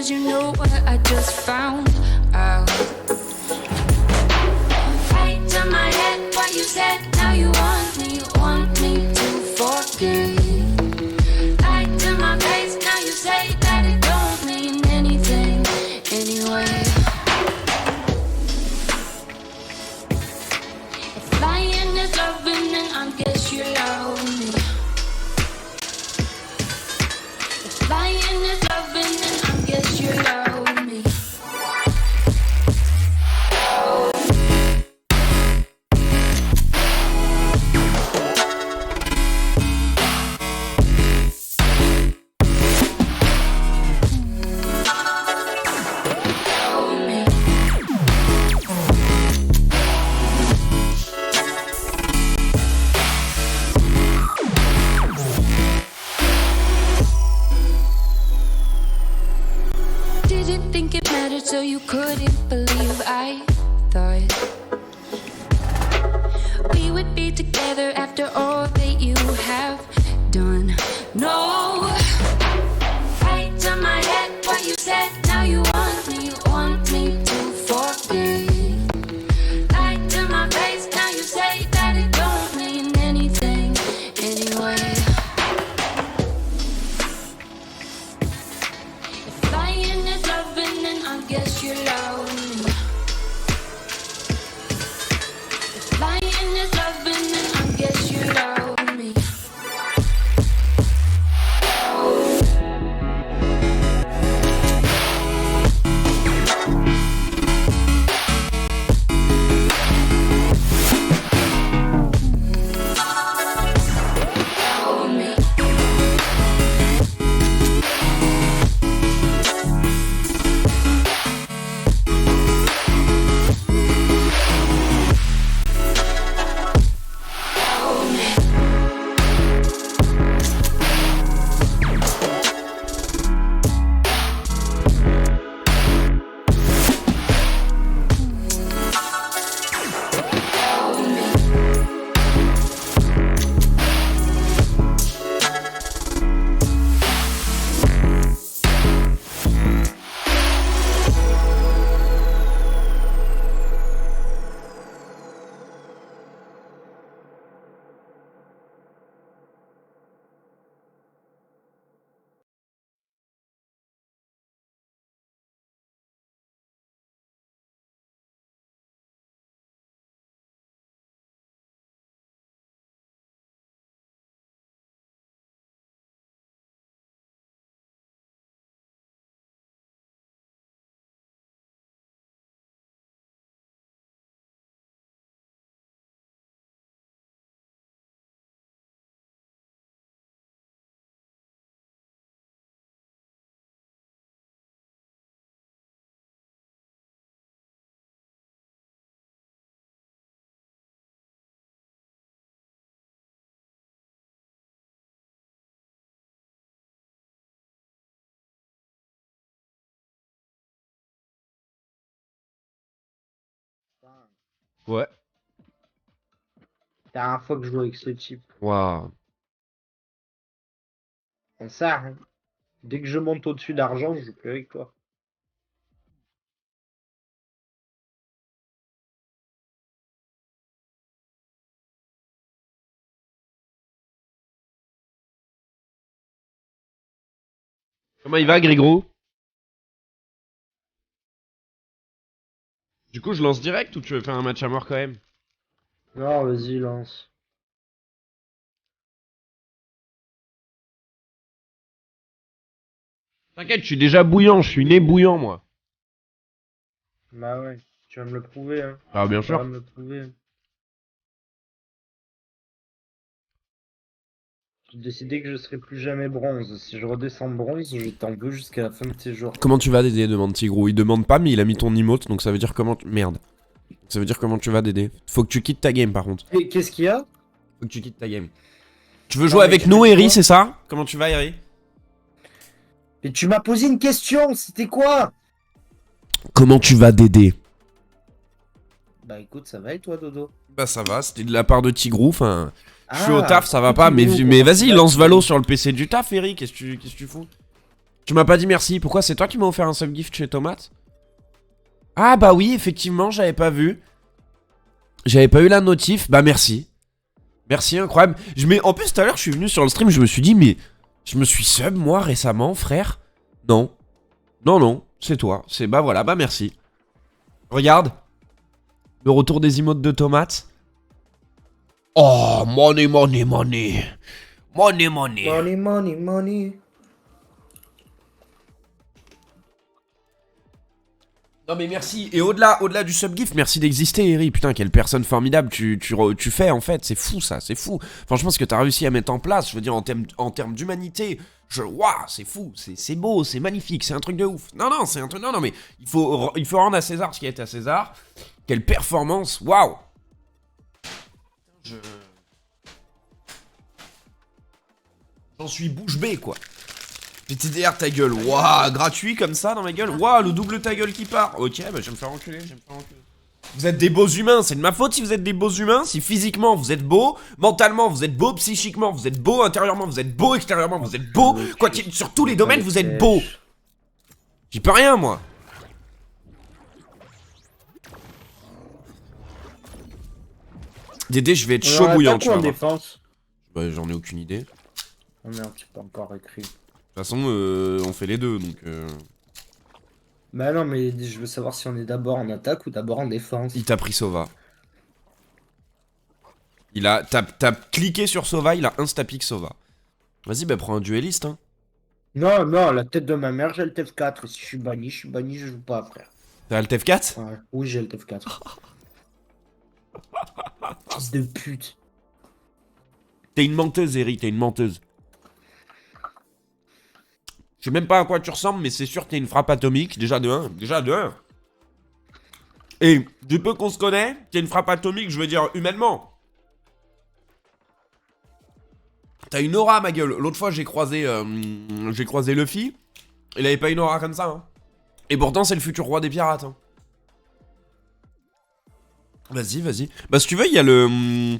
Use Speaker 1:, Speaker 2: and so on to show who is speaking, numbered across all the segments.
Speaker 1: cause you know what I just found out. Right to my head, what you said, now you want me to forget. Right to my face, now you say that it don't mean anything anyway. If lying is loving, then I guess you love me. If lying is loving, then I guess you love me. Didn't think it mattered, so you couldn't believe I thought we would be together after all that you have done. No, right to my head, what you said, now you want me to forget. Right to my face, now you say that it don't mean anything anyway. If lying is loving, then I guess you love me. If lying is loving, then I guess you love me.
Speaker 2: Ouais.
Speaker 3: Dernière fois que je joue avec ce type.
Speaker 2: Waouh.
Speaker 3: C'est ça, hein. Dès que je monte au-dessus d'argent, je joue plus avec toi.
Speaker 2: Comment il va, Grégro? Du coup, je lance direct ou tu veux faire un match à mort quand même?
Speaker 3: Non, vas-y, lance.
Speaker 2: T'inquiète, je suis déjà bouillant, je suis né bouillant, moi.
Speaker 3: Bah ouais, tu vas me le prouver, hein.
Speaker 2: Ah, bien
Speaker 3: Tu vas
Speaker 2: sûr.
Speaker 3: me le prouver. J'ai décidé que je serai plus jamais bronze. Si je redescends bronze, je t'en veux jusqu'à la fin de tes jours.
Speaker 2: Comment tu vas, Dédé? Demande Tigrou. Il demande pas, mais il a mis ton emote, donc ça veut dire comment... Merde. Ça veut dire comment tu vas, Dédé. Faut que tu quittes ta game, par contre.
Speaker 3: Et qu'est-ce qu'il y a?
Speaker 2: Faut que tu quittes ta game. Tu veux jouer avec nous, Eri, c'est ça? Comment tu vas, Eri?
Speaker 3: Et tu m'as posé une question, c'était quoi?
Speaker 2: Comment tu vas, Dédé?
Speaker 3: Bah écoute, ça va et toi, Dodo?
Speaker 2: Bah ça va, c'était de la part de Tigrou, enfin... Je suis au
Speaker 3: Ah,
Speaker 2: taf, ça va pas, mais
Speaker 3: Tigrou,
Speaker 2: mais
Speaker 3: comment
Speaker 2: vas-y,
Speaker 3: tu vas,
Speaker 2: lance
Speaker 3: Tigrou?
Speaker 2: Valo sur le PC du taf, Eri, qu'est-ce que tu fous? Tu m'as pas dit merci. Pourquoi c'est toi qui m'as offert un subgift chez Tomate? Ah bah oui, effectivement, j'avais pas vu. J'avais pas eu la notif. Bah merci. Merci, incroyable. En plus, tout à l'heure, je suis venu sur le stream, je me suis dit, mais... Je me suis sub, moi, récemment, frère? Non. Non, non, c'est toi. Bah voilà, bah merci. Regarde. Le retour des emotes de Tomate. Oh, money, money, money. Money, money.
Speaker 3: Money, money, money.
Speaker 2: Non mais merci, et au-delà du subgift, merci d'exister Eri, putain quelle personne formidable tu fais en fait, c'est fou ça, c'est fou. Franchement ce que t'as réussi à mettre en place, je veux dire en termes d'humanité, waouh, c'est fou, c'est beau, c'est magnifique, c'est un truc de ouf. Non non, c'est un truc, non mais il faut rendre à César ce qui est à César. Quelle performance, waouh. J'en suis bouche bée quoi. PTDR ta gueule, waouh, gratuit comme ça dans ma gueule, waouh, le double ta gueule qui part. Ok, bah je vais me faire enculer, Vous êtes des beaux humains, c'est de ma faute si vous êtes des beaux humains, si physiquement vous êtes beau, mentalement vous êtes beau, psychiquement vous êtes beau, intérieurement vous êtes beau, extérieurement vous êtes beau, quoi qu'il, sur tous les domaines vous êtes beau. J'y peux rien moi. Dédé, je vais être chaud bouillant, tu vois.
Speaker 3: Défense.
Speaker 2: Bah j'en ai aucune idée.
Speaker 3: Oh merde, j'ai pas encore écrit.
Speaker 2: De toute façon, on fait les deux, donc...
Speaker 3: Bah non, mais je veux savoir si on est d'abord en attaque ou d'abord en défense.
Speaker 2: Il t'a pris Sova. T'as cliqué sur Sova, il a insta-pick Sova. Vas-y, bah prends un dueliste, hein.
Speaker 3: Non, non, la tête de ma mère, j'ai le TF4. Si je suis banni, je joue pas, frère.
Speaker 2: T'as le TF4?
Speaker 3: Ouais. Oui, j'ai le TF4. Fils de pute.
Speaker 2: T'es une menteuse, Eri, t'es une menteuse. Je sais même pas à quoi tu ressembles, mais c'est sûr que t'es une frappe atomique, déjà de 1. Déjà de 1. Et du peu qu'on se connaît, t'es une frappe atomique, je veux dire, humainement. T'as une aura, ma gueule. L'autre fois, j'ai croisé Luffy. Il avait pas une aura comme ça, hein. Et pourtant, c'est le futur roi des pirates, hein. Vas-y, vas-y. Bah, si tu veux, il y a le...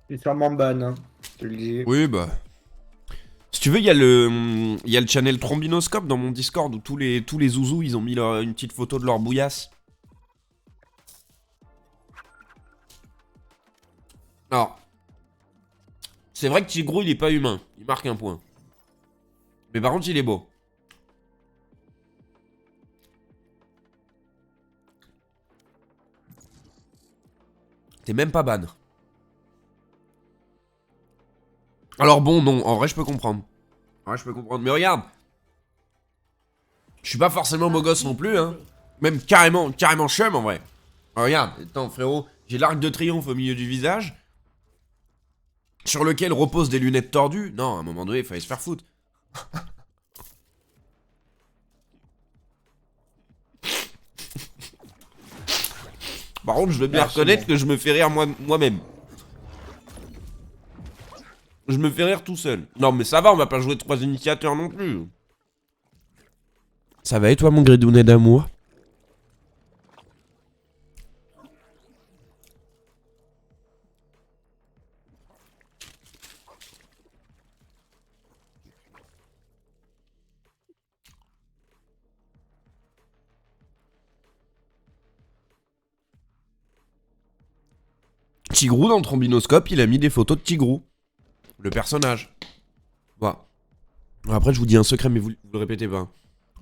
Speaker 3: C'est sûrement ban, hein. Je te le dis.
Speaker 2: Oui, bah... Si tu veux, il y a le channel Trombinoscope dans mon Discord où tous les zouzous, ils ont mis une petite photo de leur bouillasse. Alors, c'est vrai que Tigrou, il est pas humain. Il marque un point. Mais par contre, il est beau. T'es même pas ban. Alors bon, non, en vrai, je peux comprendre. Mais regarde. Je suis pas forcément beau gosse non plus, hein. Même carrément chum, en vrai. Alors, regarde, attends, frérot. J'ai l'arc de triomphe au milieu du visage. Sur lequel reposent des lunettes tordues. Non, à un moment donné, il fallait se faire foutre. Par contre, je veux bien reconnaître que je me fais rire moi-même. Je me fais rire tout seul. Non, mais ça va, on va pas jouer 3 initiateurs non plus. Ça va et toi, mon gridounet d'amour? Tigrou, dans le trombinoscope, il a mis des photos de Tigrou. Le personnage. Voilà. Après, je vous dis un secret, mais vous le répétez pas.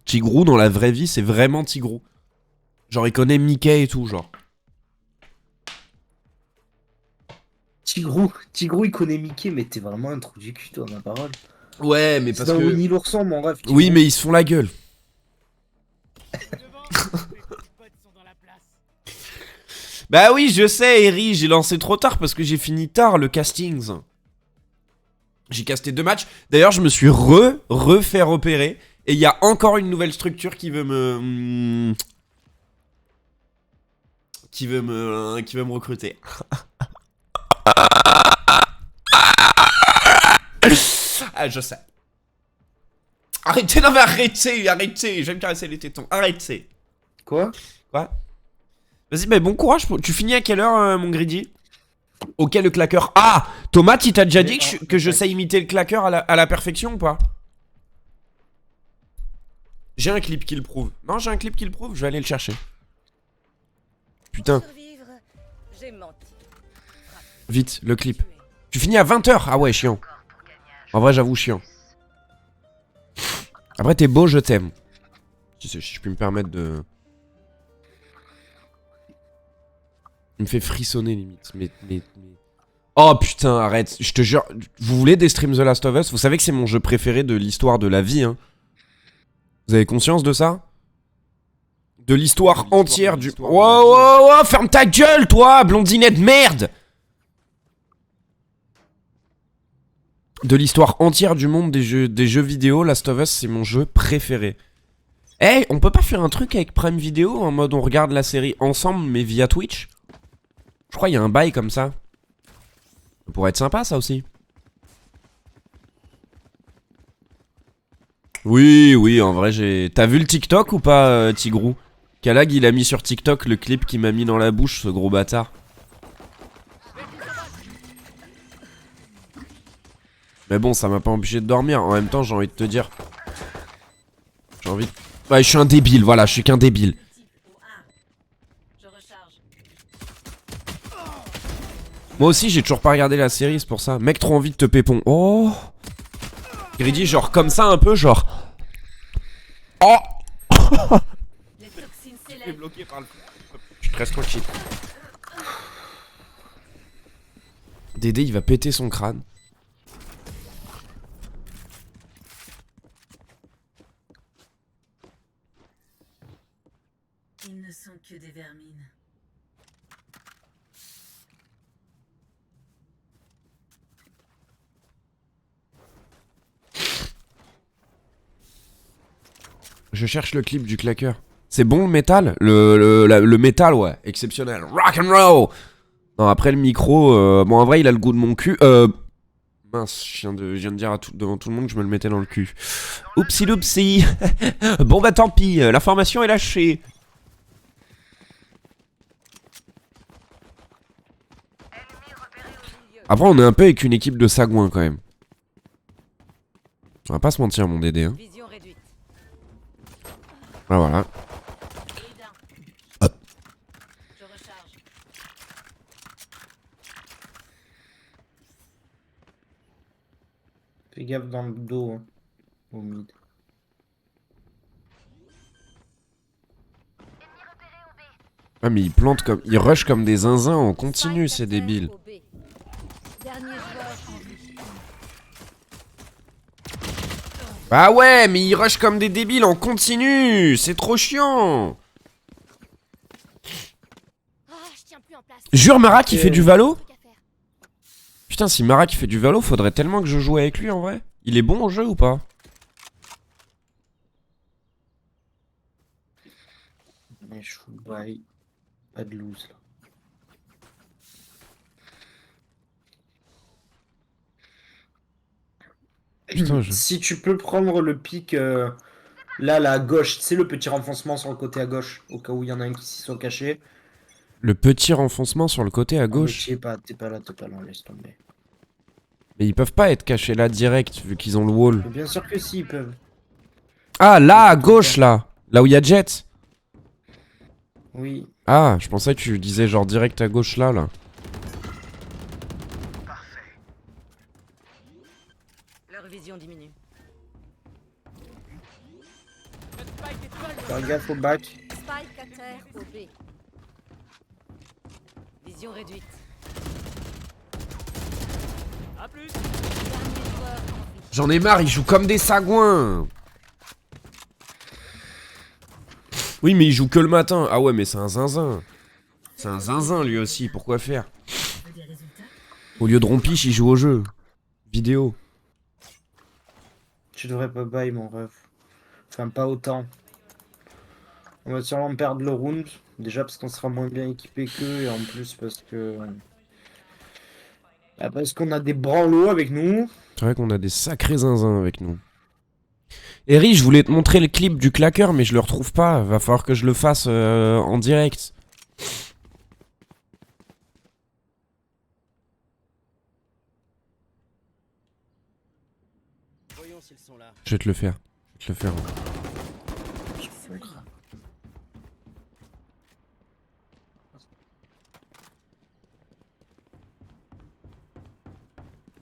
Speaker 2: Tigrou, dans la vraie vie, c'est vraiment Tigrou. Genre, il connaît Mickey et tout, genre.
Speaker 3: Tigrou, il connaît Mickey, mais t'es vraiment un trou du cul, toi, ma parole.
Speaker 2: Ouais, mais parce
Speaker 3: que...
Speaker 2: que...
Speaker 3: Winnie l'ourson, mon rêve.
Speaker 2: Oui, mais ils se font la gueule. Bah oui, je sais, Eri, j'ai lancé trop tard parce que j'ai fini tard le castings. J'ai casté 2 matchs. D'ailleurs, je me suis refait repérer. Et il y a encore une nouvelle structure qui veut me... Qui veut me recruter. Ah, je sais. Arrêtez, non mais arrêtez. Je vais me caresser les tétons. Arrêtez.
Speaker 3: Quoi?
Speaker 2: Vas-y, bah bon courage. Tu finis à quelle heure, mon greedy? Ok, le claqueur. Ah, Thomas, il t'a déjà dit que je sais imiter le claqueur à la perfection ou pas? J'ai un clip qui le prouve. Non, j'ai un clip qui le prouve, je vais aller le chercher. Putain,
Speaker 4: Survivre, j'ai menti.
Speaker 2: vite, le clip. Tu finis à 20h. Ah ouais, chiant. En vrai, j'avoue, chiant. Après, t'es beau, je t'aime. Si je puis me permettre de... Il me fait frissonner, limite. Mais... Oh putain, arrête. Je te jure. Vous voulez des streams The Last of Us? Vous savez que c'est mon jeu préféré de l'histoire de la vie, hein. Vous avez conscience de ça? De l'histoire entière du... Wow, wow, wow, ferme ta gueule, toi, blondinette merde! De l'histoire entière du monde des jeux vidéo, Last of Us, c'est mon jeu préféré. Eh, on peut pas faire un truc avec Prime Video en mode on regarde la série ensemble mais via Twitch? Je crois qu'il y a un bail comme ça. Ça pourrait être sympa ça aussi. Oui, oui, en vrai j'ai... T'as vu le TikTok ou pas, Tigrou? Kalag il a mis sur TikTok le clip qu'il m'a mis dans la bouche, ce gros bâtard. Mais bon, ça m'a pas empêché de dormir. En même temps, j'ai envie de te dire... J'ai envie de... Ouais, je suis un débile, voilà, je suis qu'un débile.
Speaker 4: Je recharge.
Speaker 2: Moi aussi, j'ai toujours pas regardé la série, c'est pour ça. Mec, trop envie de te pépon. Oh! Greedy, genre comme ça, un peu, genre... Oh!
Speaker 4: Les toxines
Speaker 2: Je suis
Speaker 4: s'élèvent.
Speaker 2: bloqué par le... Je suis très tranquille. Dédé, il va péter son crâne.
Speaker 4: Ils ne sont que des vermines.
Speaker 2: Je cherche le clip du claqueur. C'est bon le métal? Le métal, ouais, exceptionnel. Rock and roll! Non, après le micro, bon en vrai il a le goût de mon cul. Mince, je viens de dire devant tout le monde que je me le mettais dans le cul. Oupsi loupsi. Bon bah tant pis, l'information est lâchée. Après on est un peu avec une équipe de sagouins quand même. On va pas se mentir mon Dédé, hein.
Speaker 4: Vision réduite.
Speaker 2: Ah voilà.
Speaker 4: Et d'un.
Speaker 2: Hop.
Speaker 4: Je recharge.
Speaker 3: Fais gaffe dans le dos, hein, au mid.
Speaker 2: Ah mais ils plantent comme... Ils rushent comme des zinzins en continu, c'est débile.
Speaker 4: Au B. Dernier joueur en vie.
Speaker 2: Ah ouais, mais ils rushent comme des débiles en continu. C'est trop chiant.
Speaker 4: Ah, je tiens plus en place.
Speaker 2: Jure Mara qui fait du Valo?
Speaker 4: Truc à faire.
Speaker 2: Putain, si Mara qui fait du Valo, faudrait tellement que je joue avec lui en vrai. Il est bon au jeu ou pas?
Speaker 3: Mais je fous bail. Pas de loose là.
Speaker 2: Putain,
Speaker 3: Si tu peux prendre le pic là, à gauche, tu sais, le petit renfoncement sur le côté à gauche, au cas où il y en a un qui s'y soit caché.
Speaker 2: Le petit renfoncement sur le côté à
Speaker 3: Ah, mais
Speaker 2: gauche.
Speaker 3: t'es pas là, laisse tomber.
Speaker 2: Mais ils peuvent pas être cachés là direct vu qu'ils ont le wall.
Speaker 3: Mais bien sûr que si, ils peuvent.
Speaker 2: Ah là, à gauche là. Là où il y a Jet.
Speaker 3: Oui.
Speaker 2: Ah, je pensais que tu disais genre direct à gauche là.
Speaker 4: Leur vision diminue.
Speaker 3: Faire gaffe au bac.
Speaker 4: Spike à terre au B. Vision réduite. A plus. Dernier joueur en vie.
Speaker 2: J'en ai marre, ils jouent comme des sagouins. Oui, mais il joue que le matin. Ah ouais, mais c'est un zinzin. C'est un zinzin lui aussi, pourquoi faire?
Speaker 4: Des résultats.
Speaker 2: Au lieu de rompiche, il joue au jeu. Vidéo.
Speaker 3: Tu devrais pas bail, mon ref. Enfin, pas autant. On va sûrement perdre le round. Déjà parce qu'on sera moins bien équipé qu'eux. Et en plus parce que... Bah, parce qu'on a des branlots avec nous.
Speaker 2: C'est vrai qu'on a des sacrés zinzins avec nous. Eri, je voulais te montrer le clip du claqueur, mais je le retrouve pas. Va falloir que je le fasse en direct.
Speaker 5: Voyons s'ils sont là.
Speaker 2: Je vais te le faire. Je vais te le faire.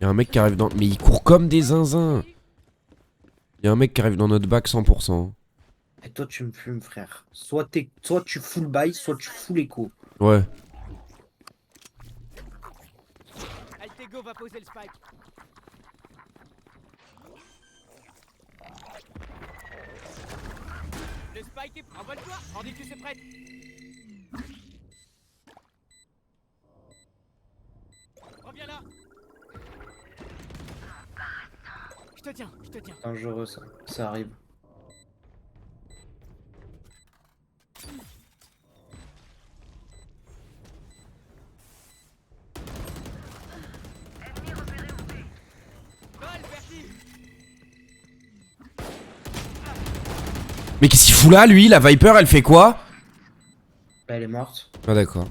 Speaker 2: Y'a un mec qui arrive dans... Mais il court comme des zinzins. Y'a un mec qui arrive dans notre bac 100%.
Speaker 3: Et toi, tu me fumes, frère. Soit tu fous le bail, soit tu fous l'écho.
Speaker 2: Ouais.
Speaker 5: Altego va poser le spike. Le spike est... Envole-toi. Tandis que c'est prêt. Reviens là. Je te tiens, je te tiens.
Speaker 3: Dangereux, ça. Ça arrive.
Speaker 5: Vol, Bertie.
Speaker 2: Mais qu'est-ce qu'il fout là, lui? La Viper, elle fait quoi?
Speaker 3: Bah, elle est morte.
Speaker 2: Ah d'accord.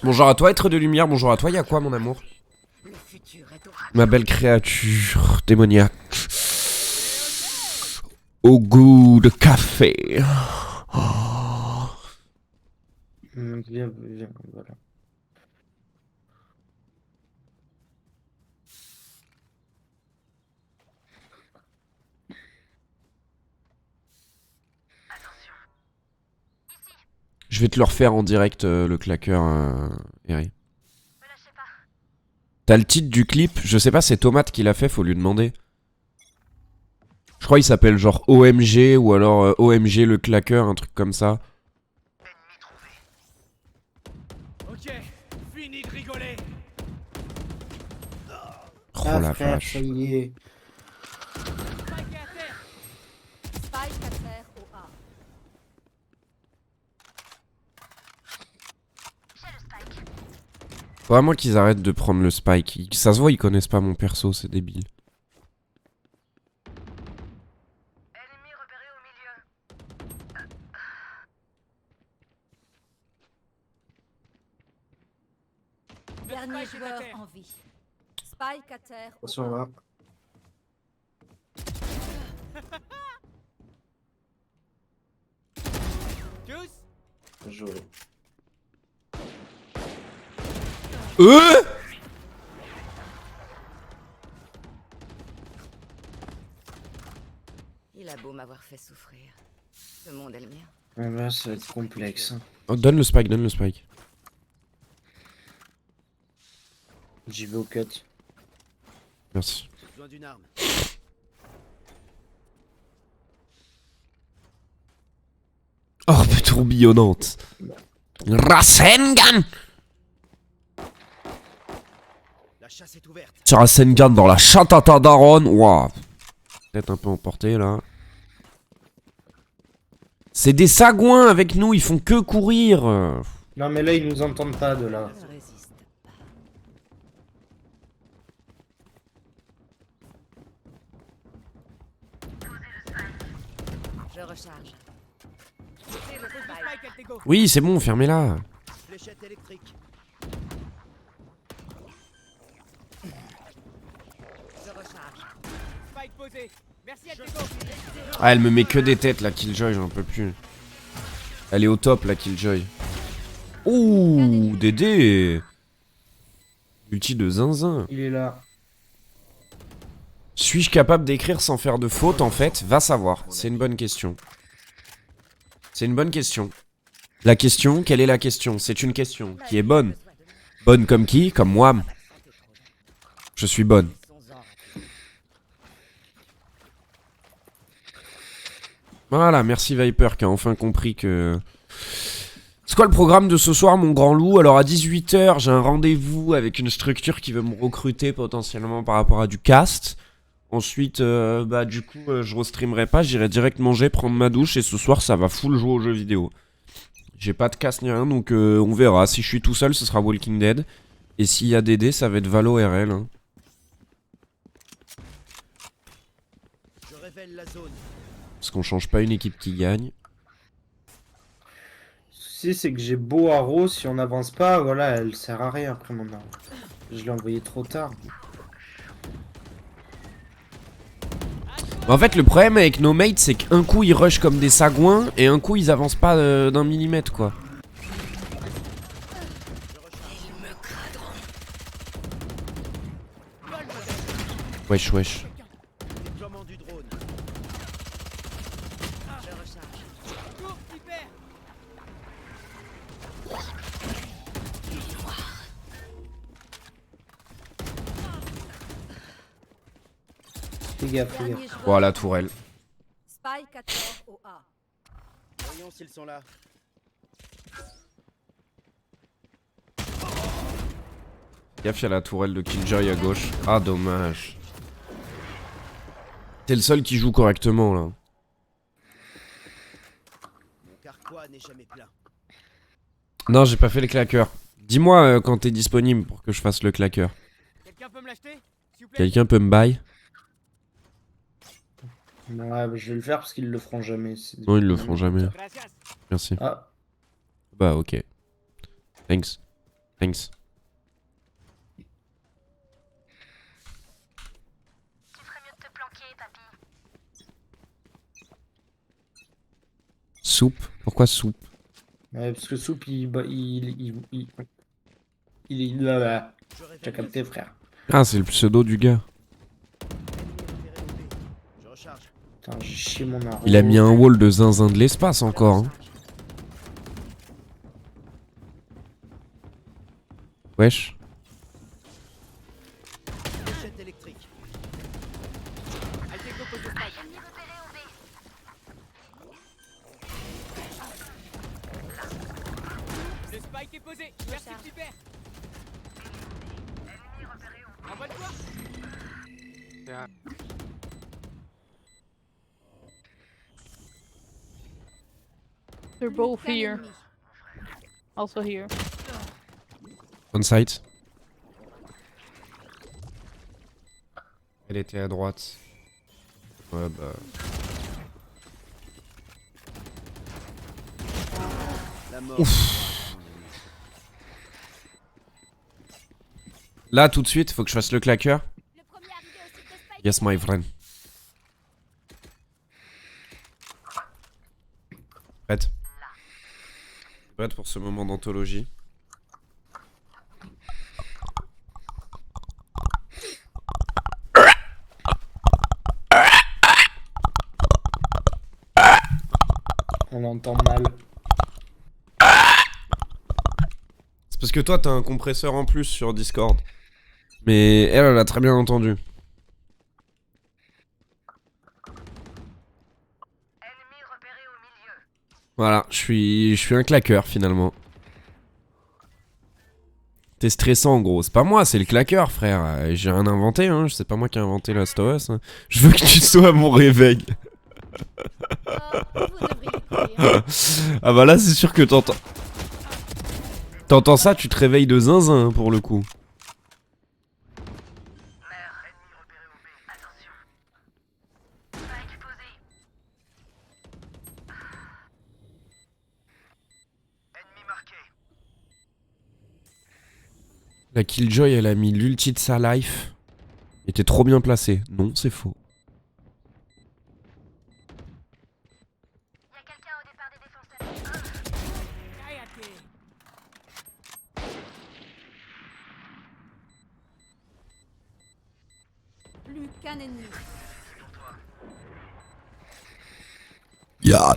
Speaker 2: Bonjour à toi, être de lumière. Bonjour à toi, y'a quoi, mon amour?
Speaker 4: Le futur est au
Speaker 2: Ma belle créature démoniaque. Au goût de café. Oh.
Speaker 3: Viens, viens, voilà.
Speaker 2: Je vais te le refaire en direct, le claqueur, Eri. T'as le titre du clip? Je sais pas, c'est Tomate qui l'a fait, faut lui demander. Je crois qu'il s'appelle genre OMG ou alors OMG le claqueur, un truc comme ça.
Speaker 5: Ok, fini de rigoler.
Speaker 2: Oh
Speaker 3: Ah,
Speaker 2: la
Speaker 3: frère,
Speaker 2: vache.
Speaker 3: ça y est.
Speaker 5: Spike est à terre.
Speaker 4: Spike à terre au A.
Speaker 2: Faut vraiment qu'ils arrêtent de prendre le spike. Ça se voit, ils connaissent pas mon perso, c'est débile.
Speaker 4: Dernier
Speaker 5: Spike est à
Speaker 4: joueur
Speaker 5: terre.
Speaker 4: en vie. Spike à terre au
Speaker 3: Attention là.
Speaker 5: Tous.
Speaker 3: Joué.
Speaker 4: Il a beau m'avoir fait souffrir. Ce monde est le mien.
Speaker 3: Ah bah, ça va être complexe.
Speaker 2: Oh, donne le spike, donne le spike.
Speaker 3: J'y vais au cut.
Speaker 2: Merci.
Speaker 5: Besoin d'une arme.
Speaker 2: Orbe tourbillonnante. Rasengan.
Speaker 5: La chasse est ouverte.
Speaker 2: Sur Rasengan dans la chatata daron. Waouh. Peut-être un peu emporté là. C'est des sagouins avec nous, ils font que courir.
Speaker 3: Non mais là ils nous entendent pas de là.
Speaker 4: Je résiste pas. Je recharge. C'est le
Speaker 5: Pose le
Speaker 4: spike.
Speaker 5: spike, Altego.
Speaker 2: Oui, c'est bon, fermez-la.
Speaker 5: Fléchette électrique.
Speaker 4: Je recharge.
Speaker 5: Spike posé. Merci, Altego.
Speaker 2: Ah, elle me met que des têtes la Killjoy, j'en peux plus. Elle est au top la Killjoy. Ouh, Dédé. Ulti de zinzin.
Speaker 3: Il est là.
Speaker 2: Suis-je capable d'écrire sans faire de faute en fait? Va savoir, c'est une bonne question. C'est une bonne question. La question, quelle est la question? C'est une question qui est bonne. Bonne comme qui? Comme moi. Je suis bonne. Voilà, merci Viper qui a enfin compris que... C'est quoi le programme de ce soir, mon grand loup? Alors à 18 h, j'ai un rendez-vous avec une structure qui veut me recruter potentiellement par rapport à du cast. Ensuite, bah du coup, je restreamerai pas, j'irai direct manger, prendre ma douche et ce soir, ça va full jouer aux jeux vidéo. J'ai pas de cast ni rien, donc on verra. Si je suis tout seul, ce sera Walking Dead. Et s'il y a DD, ça va être Valo RL. Hein.
Speaker 5: Je révèle la zone.
Speaker 2: Parce qu'on change pas une équipe qui gagne.
Speaker 3: Le souci c'est que j'ai beau arrow, si on n'avance pas, voilà, elle sert à rien après mon arrow. Je l'ai envoyé trop tard.
Speaker 2: En fait, le problème avec nos mates, c'est qu'un coup ils rushent comme des sagouins et un coup ils avancent pas d'un millimètre quoi. Wesh, wesh.
Speaker 5: Déploiement du drone.
Speaker 4: Je recharge.
Speaker 5: Cours, hyper.
Speaker 3: Fais gaffe, fais gaffe.
Speaker 4: Dernier joueur.
Speaker 2: Voilà, tourelle.
Speaker 4: Spike à terre au A.
Speaker 5: Voyons s'ils sont là.
Speaker 2: Gaffe, y'a la tourelle de Killjoy à gauche. Ah, dommage. T'es le seul qui joue correctement là.
Speaker 5: Mon carquois n'est jamais plein.
Speaker 2: Non, j'ai pas fait les claqueurs. Dis-moi quand t'es disponible pour que je fasse le claqueur.
Speaker 5: Quelqu'un peut me l'acheter, s'il vous plaît?
Speaker 2: Quelqu'un peut me buy?
Speaker 3: Ouais, bah, je vais le faire parce qu'ils le feront jamais.
Speaker 2: Non, ils le feront jamais.
Speaker 5: Gracias.
Speaker 2: Merci.
Speaker 3: Ah,
Speaker 2: Bah, ok. Thanks. Thanks. Soupe? Pourquoi soupe?
Speaker 3: ouais, parce que Soup, il là, là.
Speaker 5: Je révèle
Speaker 3: T'as capté, frère.
Speaker 2: Ah, c'est le pseudo du gars.
Speaker 5: Je recharge.
Speaker 3: Putain, j'ai chié mon arbre.
Speaker 2: Il a mis un wall de zinzin de l'espace encore. Hein. Wesh.
Speaker 5: Fléchette électrique. Alteco pose le spike. Le spike est posé. Merci, super. Envoie-toi.
Speaker 6: They're both here. Also here.
Speaker 2: On site. Elle était à droite. Ouais, bah.
Speaker 5: La mort.
Speaker 2: Là, tout de suite, faut que je fasse le claqueur.
Speaker 1: Le premier arrivé au site de Spike.
Speaker 2: Yes, my friend. Prête? Prête pour ce moment d'anthologie?
Speaker 3: On l'entend mal.
Speaker 2: C'est parce que toi, t'as un compresseur en plus sur Discord. Mais elle a très bien entendu. Voilà, je suis un claqueur finalement. T'es stressant gros, c'est pas moi, c'est le claqueur frère. J'ai rien inventé, hein. C'est pas moi qui ai inventé Last of Us. Hein. Je veux que tu sois à mon réveil.
Speaker 1: Vous devriez courir.
Speaker 2: Ah bah là c'est sûr que t'entends. T'entends ça, tu te réveilles de zinzin hein, pour le coup. La Killjoy elle a mis l'ulti de sa life. Elle était trop bien placée. Non, c'est faux.
Speaker 4: Plus qu'un ennemi.
Speaker 2: Ya.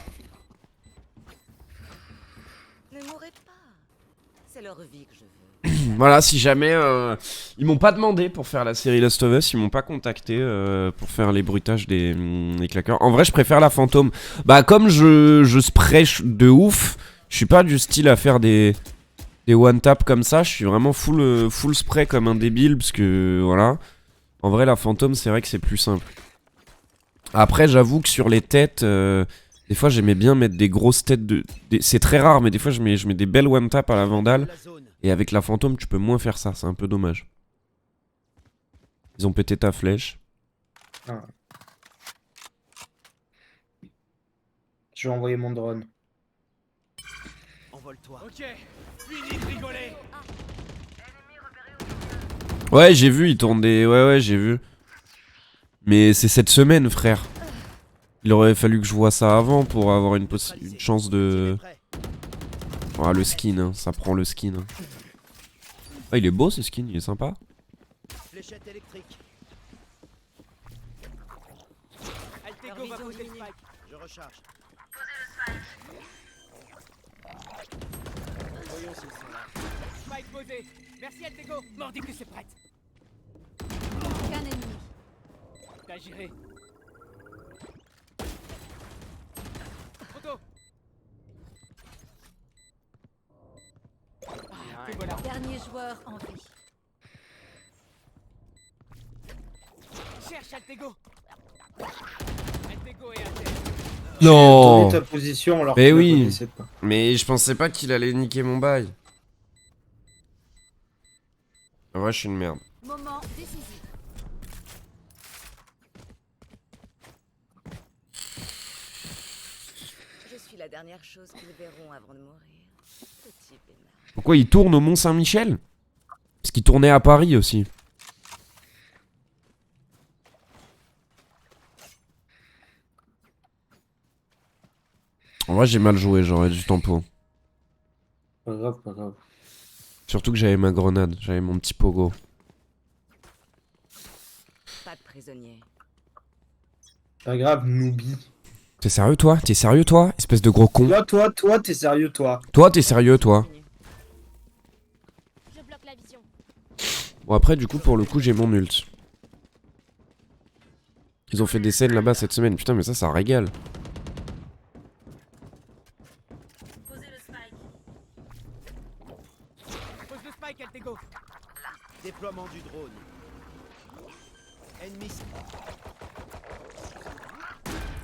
Speaker 4: Ne mourrez pas. C'est leur vie que je veux.
Speaker 2: Voilà, si jamais ils m'ont pas demandé pour faire la série Last of Us, ils m'ont pas contacté pour faire les bruitages des claqueurs. En vrai, je préfère la fantôme. Bah comme je spray de ouf, je suis pas du style à faire des one tap comme ça. Je suis vraiment full spray comme un débile parce que voilà. En vrai, la fantôme, c'est vrai que c'est plus simple. Après, j'avoue que sur les têtes, des fois j'aimais bien mettre des grosses têtes de. C'est très rare, mais des fois je mets des belles one tap à la Vandale.
Speaker 5: La zone.
Speaker 2: Et avec la fantôme, tu peux moins faire ça, c'est un peu dommage. Ils ont pété ta flèche.
Speaker 3: Ah. Je vais envoyer mon drone.
Speaker 5: Envole-toi. Ok, fini de rigoler.
Speaker 2: Ouais, j'ai vu, ils tournent des... Ouais, j'ai vu. Mais c'est cette semaine, frère. Il aurait fallu que je vois ça avant pour avoir une chance de...
Speaker 5: Prêt.
Speaker 2: Ah, le skin, hein, ça prend le skin. Hein. Ah, il est beau ce skin, il est sympa.
Speaker 5: Fléchette électrique. Altego va poser le spike. Je recharge. Voyons s'ils sont là. Spike posé. Merci Altego. Mordicus est prête.
Speaker 4: Qu'un ennemi.
Speaker 5: T'as géré. Photo. Ah, te voilà.
Speaker 4: Dernier joueur en vie.
Speaker 5: Cherche Altego. Altego est à terre.
Speaker 2: Non.
Speaker 3: Tourner ta position alors
Speaker 2: Mais
Speaker 3: que
Speaker 2: oui.
Speaker 3: tu la connaissais pas.
Speaker 2: Mais je pensais pas qu'il allait niquer mon bail. En vrai, je suis une merde.
Speaker 4: Moment décisif.
Speaker 7: Je suis la dernière chose qu'ils verront avant de mourir. Petit peinard.
Speaker 2: Pourquoi il tourne au Mont-Saint-Michel? Parce qu'il tournait à Paris aussi. En vrai, j'ai mal joué, j'aurais du tempo.
Speaker 3: Pas grave, pas grave.
Speaker 2: Surtout que j'avais ma grenade, j'avais mon petit pogo.
Speaker 7: Pas de prisonnier.
Speaker 3: Pas grave, noobie.
Speaker 2: T'es sérieux toi? T'es sérieux toi? Espèce de gros con.
Speaker 3: Toi, t'es sérieux, toi.
Speaker 2: Toi, t'es sérieux toi?
Speaker 4: Je bloque la vision.
Speaker 2: Bon après, du coup, pour le coup, j'ai mon ult. Ils ont fait des scènes là-bas cette semaine. Putain, mais ça régale.
Speaker 4: Posez le spike.
Speaker 5: Pose le spike Altego.
Speaker 8: Déploiement du drone. Ennemi.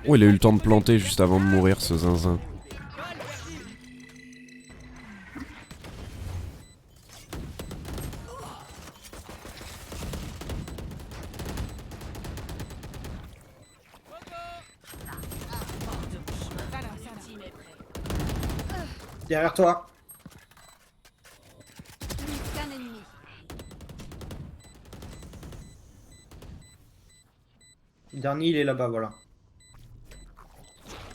Speaker 2: Oh, il a eu le temps de planter juste avant de mourir, ce zinzin.
Speaker 5: Balle perdue.
Speaker 4: Team est prêt.
Speaker 3: Derrière toi.
Speaker 4: Plus qu'un ennemi.
Speaker 3: Le dernier, il est là-bas, voilà.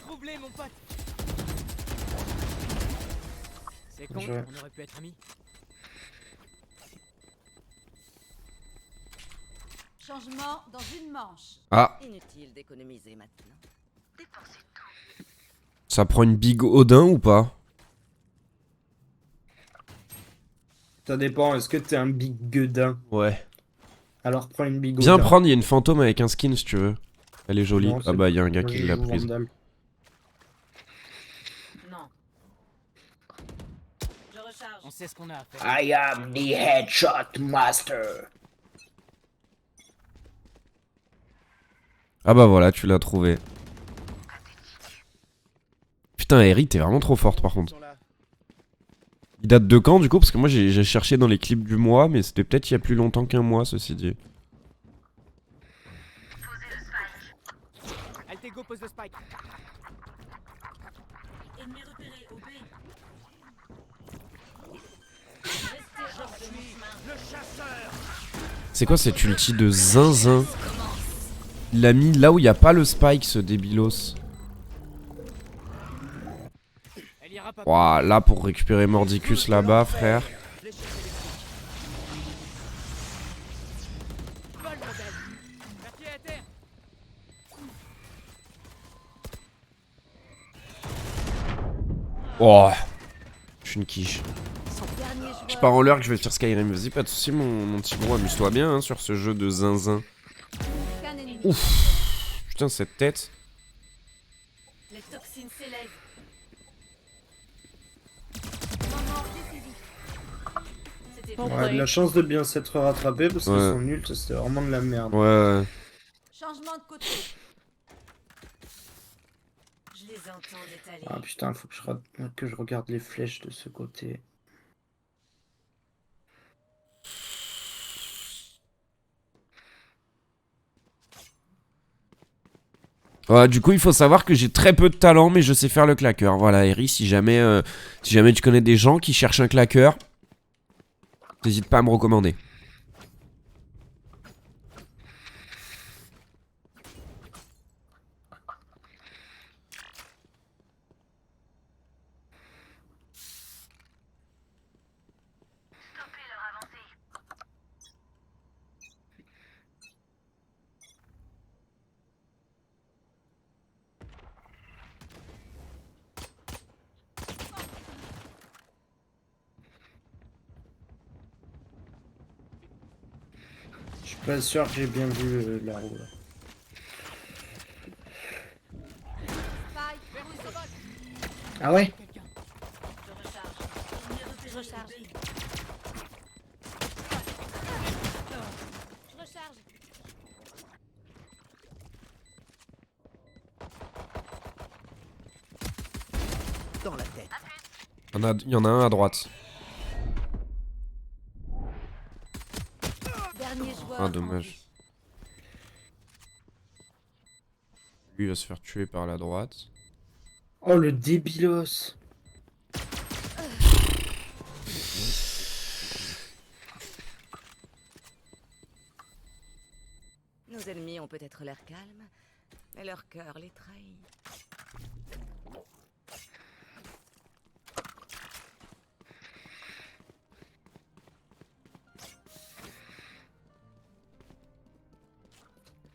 Speaker 5: Troublé mon pote. C'est con,
Speaker 3: Je-
Speaker 5: on aurait pu être amis.
Speaker 4: Changement dans une manche.
Speaker 2: Ah,
Speaker 7: Inutile d'économiser maintenant.
Speaker 2: ça prend une big Odin ou pas?
Speaker 3: Ça dépend, est-ce que t'es un big gueudin?
Speaker 2: Ouais.
Speaker 3: Alors prends une big
Speaker 2: Viens
Speaker 3: Odin.
Speaker 2: prendre, il y a une fantôme avec un skin si tu veux. Elle est jolie.
Speaker 3: Non,
Speaker 2: Ah
Speaker 3: c'est-
Speaker 2: bah, il y a un gars
Speaker 3: Moi,
Speaker 2: qui
Speaker 3: je
Speaker 2: l'a
Speaker 3: joue
Speaker 2: prise.
Speaker 3: Vandal.
Speaker 4: Non. Je recharge.
Speaker 5: On sait ce qu'on a à faire.
Speaker 3: I am the headshot master.
Speaker 2: Ah bah voilà, tu l'as trouvé. Putain, Eri, t'es vraiment trop forte par contre.
Speaker 8: Sont là.
Speaker 2: Il date de quand du coup? Parce que moi j'ai cherché dans les clips du mois, mais c'était peut-être il y a plus longtemps qu'un mois, ceci dit.
Speaker 5: Altego pose le spike.
Speaker 4: Ennemi repéré au B.
Speaker 2: C'est quoi cette ulti de zinzin? Il l'a mis là où il n'y a pas le spike, ce débilos.
Speaker 5: Elle ira pas.
Speaker 2: Ouah, là pour récupérer Mordicus là-bas, frère.
Speaker 5: Fléchette électrique. Vol mon belle. Merci à terre.
Speaker 2: Oh, je suis une quiche.
Speaker 4: Son dernier joueur.
Speaker 2: Je pars en l'heure que je vais faire Skyrim. Vas-y, pas de soucis, mon petit bro, amuse-toi bien hein, sur ce jeu de zinzin.
Speaker 4: Qu'un ennemi.
Speaker 2: Ouf, putain, cette tête.
Speaker 4: Les toxines s'élèvent. Moment décisif. C'était
Speaker 6: Oh.
Speaker 3: Ouais, de la chance de bien s'être rattrapé parce que
Speaker 2: Ouais.
Speaker 3: son ult, c'était vraiment de la merde.
Speaker 2: Ouais.
Speaker 4: changement de côté. Je les entends détaler.
Speaker 3: Ah putain, faut que je regarde les flèches de ce côté.
Speaker 2: Ouais, du coup, il faut savoir que j'ai très peu de talent, mais je sais faire le claqueur. Voilà, Eri, si jamais tu connais des gens qui cherchent un claqueur, n'hésite pas à me recommander.
Speaker 3: Pas sûr que j'ai bien vu la roue là. Ah ouais?
Speaker 4: Je recharge. Je recharge.
Speaker 8: Dans la tête.
Speaker 2: Il y en a un à droite.
Speaker 4: Dernier joueur.
Speaker 2: Ah,
Speaker 4: en
Speaker 2: dommage.
Speaker 4: vie.
Speaker 2: Lui il va se faire tuer par la droite.
Speaker 3: Oh le débilos.
Speaker 7: Nos ennemis ont peut-être l'air calmes, mais leur cœur les trahit.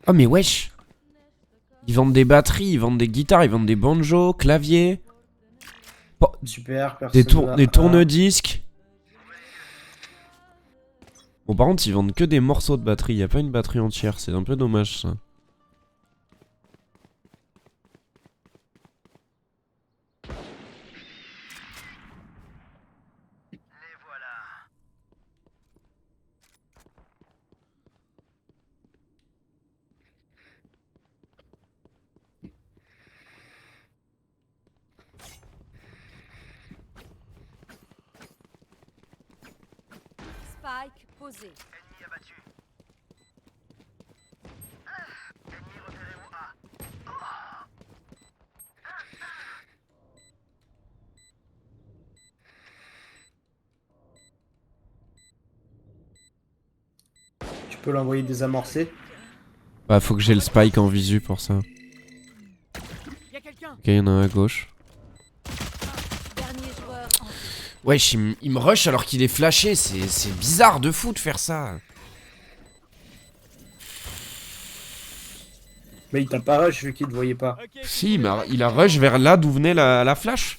Speaker 2: Oh mais wesh. Ils vendent des batteries, ils vendent des guitares, ils vendent des banjos, claviers.
Speaker 3: Super,
Speaker 2: Des,
Speaker 3: personne va-
Speaker 2: des tourne-disques. Bon par contre ils vendent que des morceaux de batterie, y a pas une batterie entière, c'est un peu dommage ça.
Speaker 4: Spike posé.
Speaker 3: Tu peux l'envoyer désamorcer.
Speaker 2: Bah faut que j'ai le spike en visu pour ça.
Speaker 5: Y'a quelqu'un.
Speaker 2: Ok y'en a un à gauche.
Speaker 4: Dernier joueur en vie.
Speaker 2: Wesh il me rush alors qu'il est flashé, c'est bizarre de fou de faire ça.
Speaker 3: Mais il t'a pas rush vu qu'il te voyait pas.
Speaker 5: Ok.
Speaker 2: Si il a rush vers là d'où venait la flash.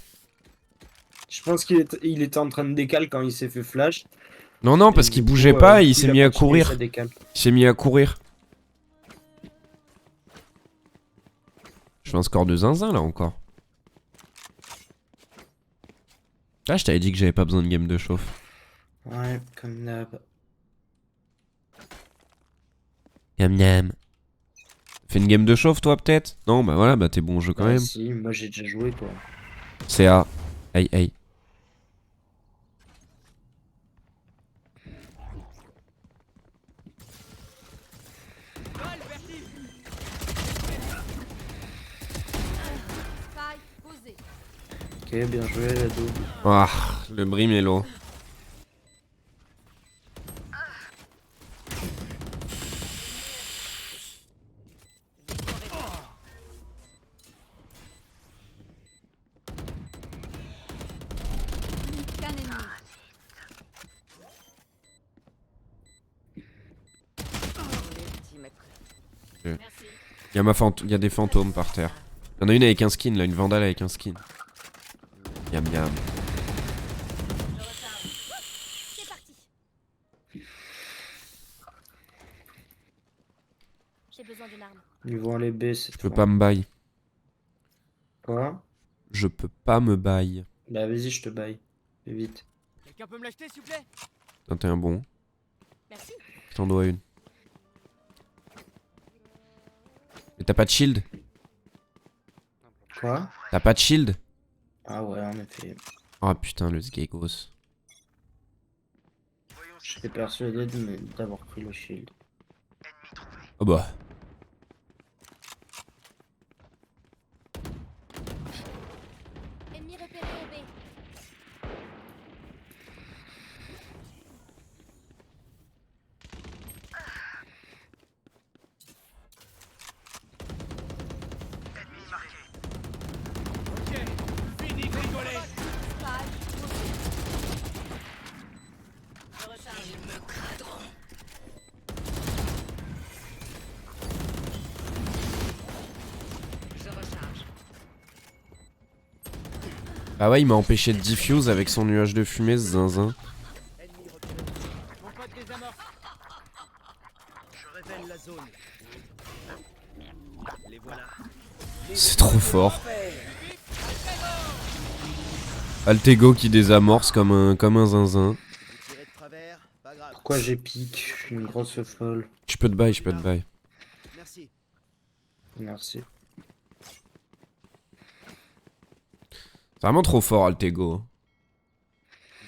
Speaker 3: Je pense il était en train de décaler quand il s'est fait flash.
Speaker 2: Non non parce
Speaker 3: Et
Speaker 2: qu'il
Speaker 3: du coup,
Speaker 2: bougeait pas et il
Speaker 3: du coup,
Speaker 2: s'est
Speaker 3: a
Speaker 2: mis à
Speaker 3: continué
Speaker 2: courir.
Speaker 3: sa décale.
Speaker 2: Il s'est mis à courir. Je fais un score de zinzin là encore. Ah je t'avais dit que j'avais pas besoin de game de chauffe.
Speaker 3: Ouais, comme d'hab.
Speaker 2: Yam yam. Fais une game de chauffe toi peut-être? Non bah voilà bah t'es bon au jeu quand
Speaker 3: Ah,
Speaker 2: même.
Speaker 3: si, moi j'ai déjà joué toi.
Speaker 2: CA. Hey hey.
Speaker 5: Balle, Bertie.
Speaker 4: Spike posé.
Speaker 3: Ok, bien joué l'ado.
Speaker 2: Ah le brimello.
Speaker 4: Qu'un ennemi.
Speaker 7: L'ultime est prêt.
Speaker 2: Y'a des fantômes par terre. Y'en a une avec un skin là, une vandale avec un skin. Yam yam.
Speaker 4: C'est parti. J'ai besoin d'une arme.
Speaker 3: Ils vont aller B cette
Speaker 2: Je peux
Speaker 3: fois.
Speaker 2: pas me bail.
Speaker 3: Quoi?
Speaker 2: Je peux pas me bail.
Speaker 3: Bah vas-y, je te baille. Fais vite.
Speaker 5: Quelqu'un peut me l'acheter, s'il vous plaît?
Speaker 2: Putain t'es un bon.
Speaker 4: Merci.
Speaker 2: Je t'en dois une. Et t'as pas de shield?
Speaker 3: Quoi?
Speaker 2: T'as pas de shield?
Speaker 3: Ah ouais, en effet.
Speaker 2: Oh putain le sgegos.
Speaker 3: J'étais persuadé d'avoir pris le shield.
Speaker 2: Oh bah.
Speaker 4: Ennemi repéré au B.
Speaker 5: Ok. Fini de rigoler.
Speaker 4: Spike posé. Je recharge.
Speaker 7: Je recharge.
Speaker 2: Ah ouais il m'a empêché de diffuse avec son nuage de fumée ce zinzin.
Speaker 5: Mon pote désamorce.
Speaker 2: C'est trop fort. Altego qui désamorce comme un zinzin.
Speaker 8: Tiré de travers, pas grave.
Speaker 3: Pourquoi j'ai pique? Je suis une grosse folle.
Speaker 2: Je peux te bail, je peux te bail.
Speaker 8: Merci.
Speaker 3: Merci.
Speaker 2: C'est vraiment trop fort, Altego.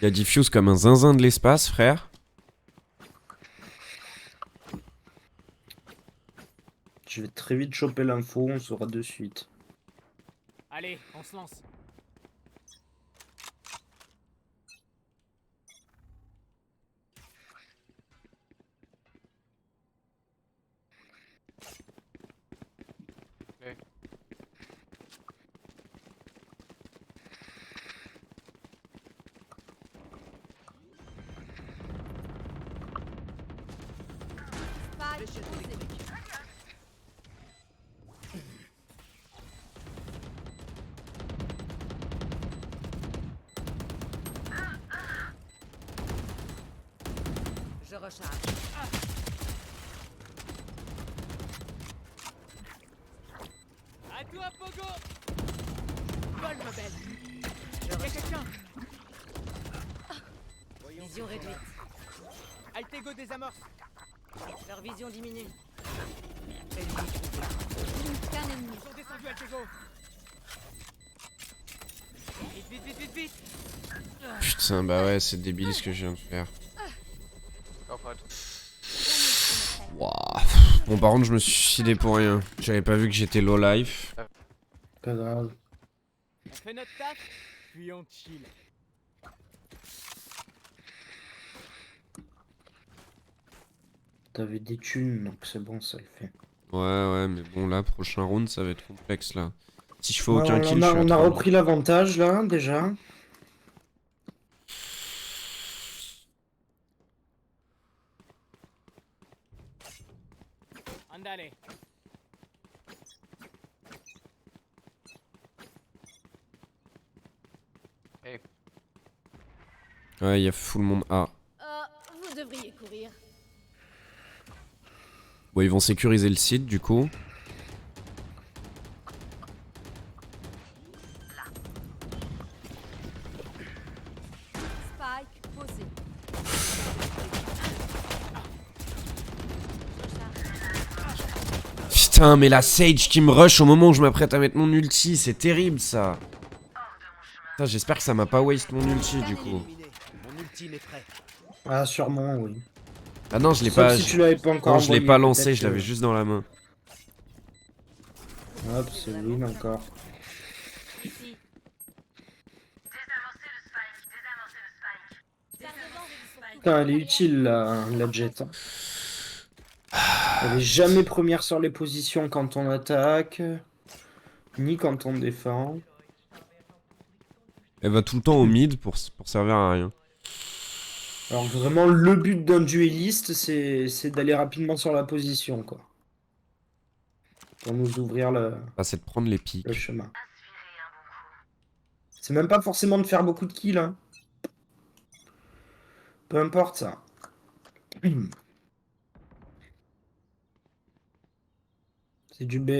Speaker 2: Il a diffuse comme un zinzin de l'espace, frère.
Speaker 3: Je vais très vite choper l'info, on saura de suite.
Speaker 5: Allez, on se lance.
Speaker 7: Je recharge.
Speaker 5: À toi, Pogo. Vole, ma belle.
Speaker 7: Je
Speaker 5: Y'a
Speaker 7: recharge.
Speaker 5: quelqu'un.
Speaker 7: Vision réduite.
Speaker 5: Altego désamorce.
Speaker 7: Leur vision diminue.
Speaker 4: Scan ennemi.
Speaker 5: Ils sont descendus, Altego. Vite, vite, vite, vite, vite.
Speaker 2: Putain, bah ouais, c'est débile ce que je viens de faire. Wouah. Bon, par contre, je me suis suicidé pour rien. J'avais pas vu que j'étais low life.
Speaker 3: Pas grave.
Speaker 5: On fait notre taf, puis on chill.
Speaker 3: T'avais des thunes, donc c'est bon, ça le fait.
Speaker 2: Ouais, mais bon, là, prochain round, ça va être complexe, là. Si je fais
Speaker 3: Ouais,
Speaker 2: aucun kill, je suis à
Speaker 3: on a
Speaker 2: 3.
Speaker 3: repris l'avantage là, déjà.
Speaker 5: Andale.
Speaker 2: Ouais, il y a full monde A.
Speaker 4: Vous devriez courir.
Speaker 2: Bon, ils vont sécuriser le site, du coup.
Speaker 4: Spike posé.
Speaker 2: Putain, mais la Sage qui me rush au moment où je m'apprête à mettre mon ulti, c'est terrible, ça. Putain, j'espère que ça m'a pas waste mon ulti, du coup.
Speaker 8: Éliminé. Mon ultime est prêt.
Speaker 3: Ah, sûrement, oui.
Speaker 2: Ah non, je l'ai
Speaker 3: Sauf
Speaker 2: pas...
Speaker 3: si tu l'avais pas encore
Speaker 2: Non, je l'ai
Speaker 3: envoyé,
Speaker 2: pas lancé,
Speaker 3: peut-être
Speaker 2: je l'avais
Speaker 3: que-
Speaker 2: juste dans la main.
Speaker 3: Hop, c'est win encore.
Speaker 4: Ici.
Speaker 3: Putain, elle est utile la jet. Hein. Elle est jamais première sur les positions quand on attaque, ni quand on défend.
Speaker 2: Elle va tout le temps au mid pour servir à rien.
Speaker 3: Alors vraiment, le but d'un dueliste, c'est d'aller rapidement sur la position, quoi. Pour nous ouvrir
Speaker 2: Ah, c'est de prendre les pics.
Speaker 3: le chemin. C'est même pas forcément de faire beaucoup de kills, hein. Peu importe ça. C'est du B.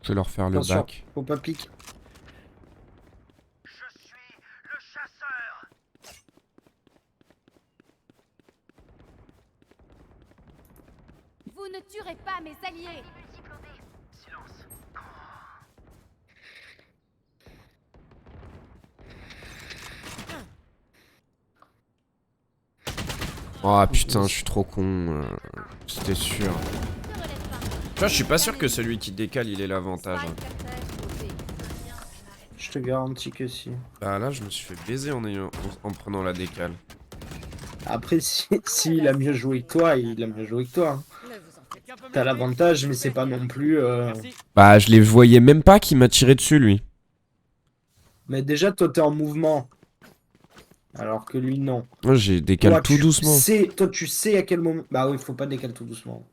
Speaker 2: Je vais leur faire le
Speaker 3: Attention,
Speaker 2: back.
Speaker 3: faut pas piquer.
Speaker 4: Vous ne tuerez pas mes alliés.
Speaker 2: Oh putain, je suis trop con. C'était sûr.
Speaker 4: Ne relève pas.
Speaker 2: Tu vois, je suis pas sûr que celui qui décale, il ait l'avantage. Hein.
Speaker 4: Spike à terre posé.
Speaker 3: Je te garantis que si.
Speaker 2: Bah là, je me suis fait baiser en prenant la décale.
Speaker 3: Après, si il a mieux joué que toi, il a mieux joué que toi. Hein.
Speaker 7: Ne vous en faites
Speaker 5: Quelqu'un peut me
Speaker 3: T'as
Speaker 5: l'aider,
Speaker 3: l'avantage, mais c'est pas non plus...
Speaker 5: Merci.
Speaker 2: Bah, je les voyais même pas qu'il m'a tiré dessus, lui.
Speaker 3: Mais déjà, toi, t'es en mouvement. Alors que lui, non.
Speaker 2: Moi, j'ai décalé
Speaker 3: Toi,
Speaker 2: tout
Speaker 3: tu
Speaker 2: doucement.
Speaker 3: sais- toi, tu sais à quel moment... Bah oui, faut pas décaler tout doucement.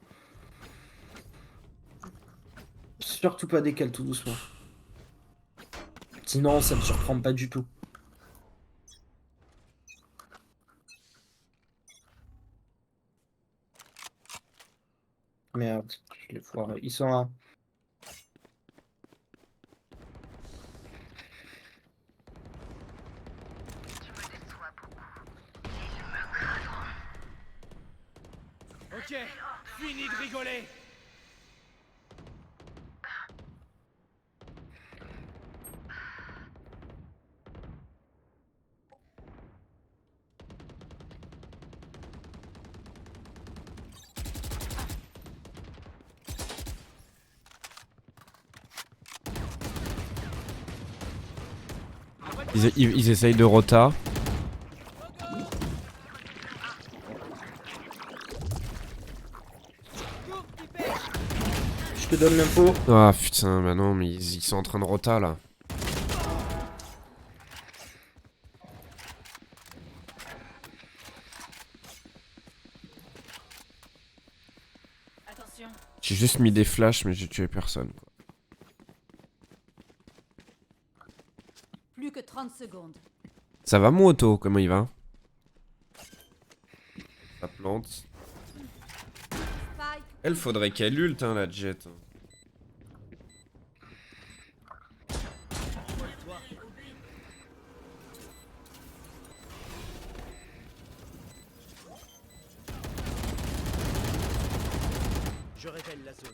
Speaker 3: Surtout pas décaler tout doucement. Sinon, ça me surprend pas du tout. merde, je l'ai foiré. Ils sont à...
Speaker 5: Ok, fini de rigoler.
Speaker 2: Ils essayent de rota.
Speaker 3: Je te donne l'info.
Speaker 2: Ah putain, bah non, mais ils sont en train de rota là.
Speaker 4: Attention.
Speaker 2: J'ai juste mis des flashs, mais j'ai tué personne. Quoi.
Speaker 4: Plus que 30 secondes.
Speaker 2: Ça va mon auto, comment il va? Ça plante.
Speaker 4: Spike.
Speaker 2: Elle faudrait qu'elle ult, hein, la jet.
Speaker 8: Je révèle la zone.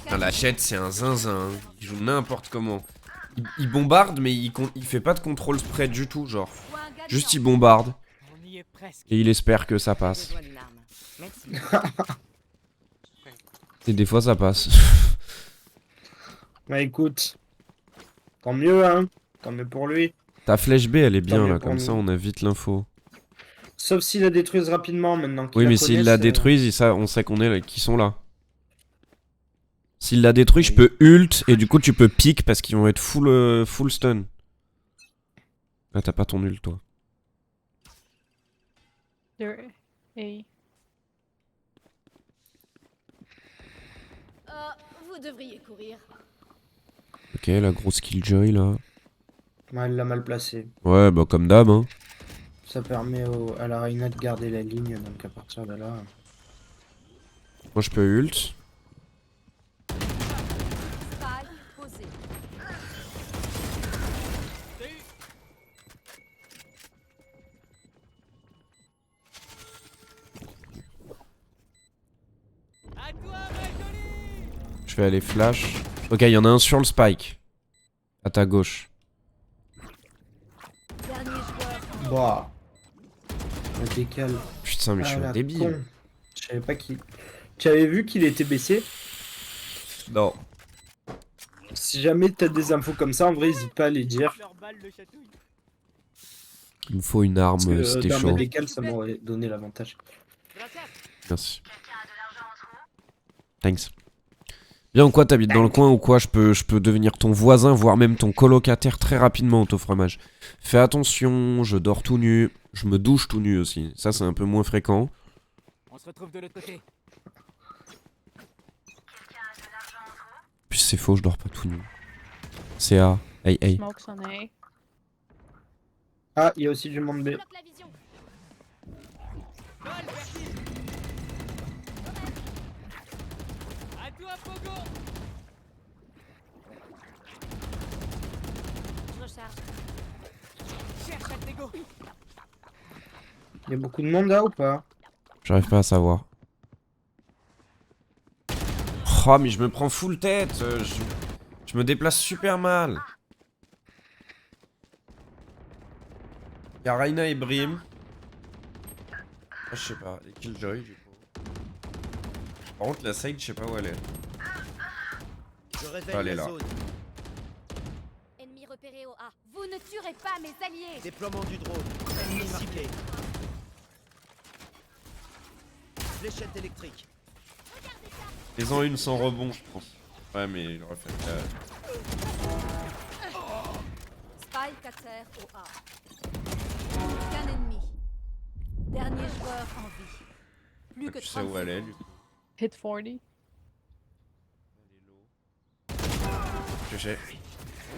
Speaker 2: Putain, la jet, c'est un zinzin. Hein. Il joue n'importe comment. Il bombarde, mais il fait pas de contrôle spread du tout, genre.
Speaker 4: Point gagnant.
Speaker 2: Juste il bombarde.
Speaker 5: On y est presque.
Speaker 2: Et il espère que ça passe.
Speaker 7: Besoin d'une arme. Merci.
Speaker 2: Et des fois ça passe.
Speaker 3: Bah écoute, tant mieux hein, tant mieux pour lui.
Speaker 2: Ta flèche B elle est bien
Speaker 3: Tant mieux
Speaker 2: là,
Speaker 3: pour
Speaker 2: comme
Speaker 3: nous.
Speaker 2: ça on a vite l'info.
Speaker 3: Sauf s'il la détruise rapidement maintenant qu'il
Speaker 2: Oui
Speaker 3: la
Speaker 2: mais s'ils
Speaker 3: connaissent,
Speaker 2: la détruisent, on sait qu'on est là, qu'ils sont là. S'ils la détruisent, je peux ult et du coup tu peux pique parce qu'ils vont être full stun. Ah t'as pas ton ult toi.
Speaker 6: They're A.
Speaker 4: Vous devriez courir.
Speaker 2: Ok, la grosse killjoy là.
Speaker 3: Ouais, elle l'a mal placé.
Speaker 2: Ouais bah comme d'hab hein.
Speaker 3: Ça permet à la Reyna de garder la ligne, donc à partir de là...
Speaker 2: Moi je peux ult.
Speaker 4: Spike posé.
Speaker 5: À toi, ma jolie.
Speaker 2: Je vais aller flash. Ok, il y en a un sur le spike. À ta gauche.
Speaker 4: Dernier joueur.
Speaker 3: Bah... On décale.
Speaker 2: Putain mais je suis
Speaker 3: Ah,
Speaker 2: un
Speaker 3: la
Speaker 2: débile.
Speaker 3: con. Je savais pas qui... Tu avais vu qu'il était baissé?
Speaker 2: Non.
Speaker 3: Si jamais t'as des infos comme ça, en vrai, n'hésite pas à les dire.
Speaker 5: Leur balle le chatouille.
Speaker 2: Il me faut une arme,
Speaker 3: Parce que
Speaker 2: c'était
Speaker 3: dans
Speaker 2: chaud.
Speaker 3: ma décale, ça m'aurait donné l'avantage.
Speaker 5: Gracias.
Speaker 2: Merci. Thanks. Bien ou quoi, t'habites dans le coin ou quoi, je peux devenir ton voisin, voire même ton colocataire très rapidement, Auto Fromage. Fais attention, je dors tout nu, je me douche tout nu aussi. Ça c'est un peu moins fréquent.
Speaker 5: On se retrouve de l'autre côté.
Speaker 2: Puis c'est faux, je dors pas tout nu. C'est A. Hey hey.
Speaker 6: Smokes on A.
Speaker 3: Ah, il y a aussi du monde B.
Speaker 4: Bloque la vision.
Speaker 5: Balle, vertige. À toi, Pogo.
Speaker 4: Je recharge.
Speaker 5: Cherche Altego.
Speaker 3: Il y a beaucoup de monde là ou pas?
Speaker 2: J'arrive pas à savoir. Oh mais je me prends full tête, je me déplace super mal. Y'a Reyna et Brim. Ah, je sais pas, les Killjoy du coup. Par contre la Sage je sais pas où elle est.
Speaker 8: Je révèle
Speaker 2: Allez,
Speaker 8: la
Speaker 2: là.
Speaker 8: zone.
Speaker 4: Ennemi repéré au A. Vous ne tuerez pas mes alliés.
Speaker 8: Déploiement du drone. Ennemi ciblé. Fléchette électrique.
Speaker 2: Fais-en une sans rebond je pense. Ouais mais il aurait fait
Speaker 4: Spike à terre au A. Aucun ennemi. Dernier joueur en vie. Plus que
Speaker 2: tu
Speaker 4: 30
Speaker 2: sais où elle est
Speaker 4: secondes.
Speaker 2: du coup.
Speaker 6: Hit 40.
Speaker 2: GG.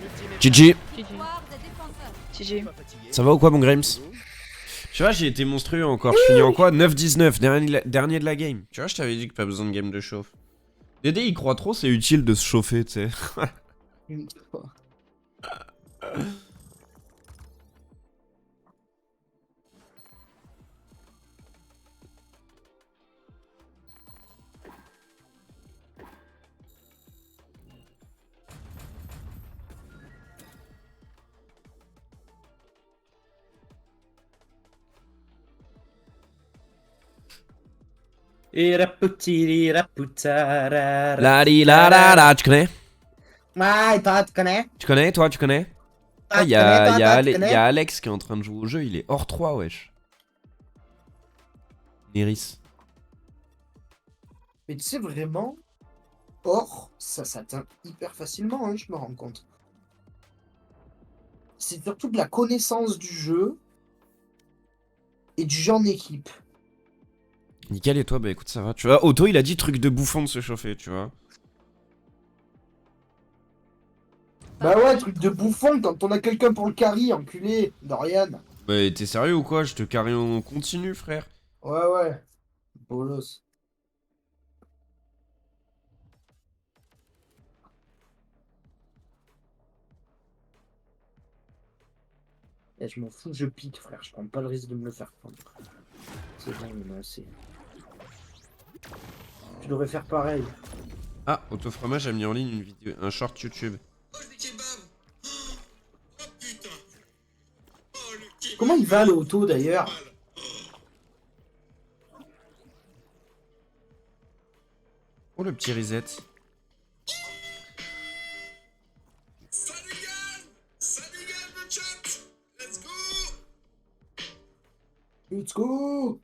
Speaker 8: Ultime
Speaker 2: GG.
Speaker 6: GG.
Speaker 4: Victoire des défenseurs.
Speaker 6: GG.
Speaker 8: pas fatigué.
Speaker 2: Ça va ou quoi mon Grims? Tu vois, j'ai été monstrueux encore. Je finis en quoi? 9-19, dernier de la game. Tu vois, je t'avais dit que pas besoin de game de chauffe. Dédé, il croit trop, c'est utile de se chauffer, tu sais.
Speaker 3: La
Speaker 2: La la la, tu connais?
Speaker 3: Ouais, toi, tu connais?
Speaker 2: Tu connais, toi, tu connais? Ah, y a Alex qui est en train de jouer au jeu, il est hors 3, wesh. Neris.
Speaker 9: Mais tu sais, vraiment, or, ça s'atteint hyper facilement, hein, je me rends compte. C'est surtout de la connaissance du jeu et du jeu en équipe.
Speaker 2: Nickel, et toi? Bah écoute, ça va. Tu vois, Otto, il a dit truc de bouffon de se chauffer, tu vois.
Speaker 9: Bah ouais, truc de bouffon quand on a quelqu'un pour le carry, enculé, Dorian.
Speaker 2: Bah t'es sérieux ou quoi? Je te carry en continu, frère.
Speaker 9: Ouais, ouais. Bolos. Et je m'en fous, je pique, frère. Je prends pas le risque de me le faire prendre. C'est bon, il m'a assez. Tu devrais faire pareil.
Speaker 2: Ah, Otto Fromage a mis en ligne une vidéo, un short YouTube.
Speaker 9: Comment il va le auto d'ailleurs?
Speaker 2: Oh, le petit reset.
Speaker 9: Let's go!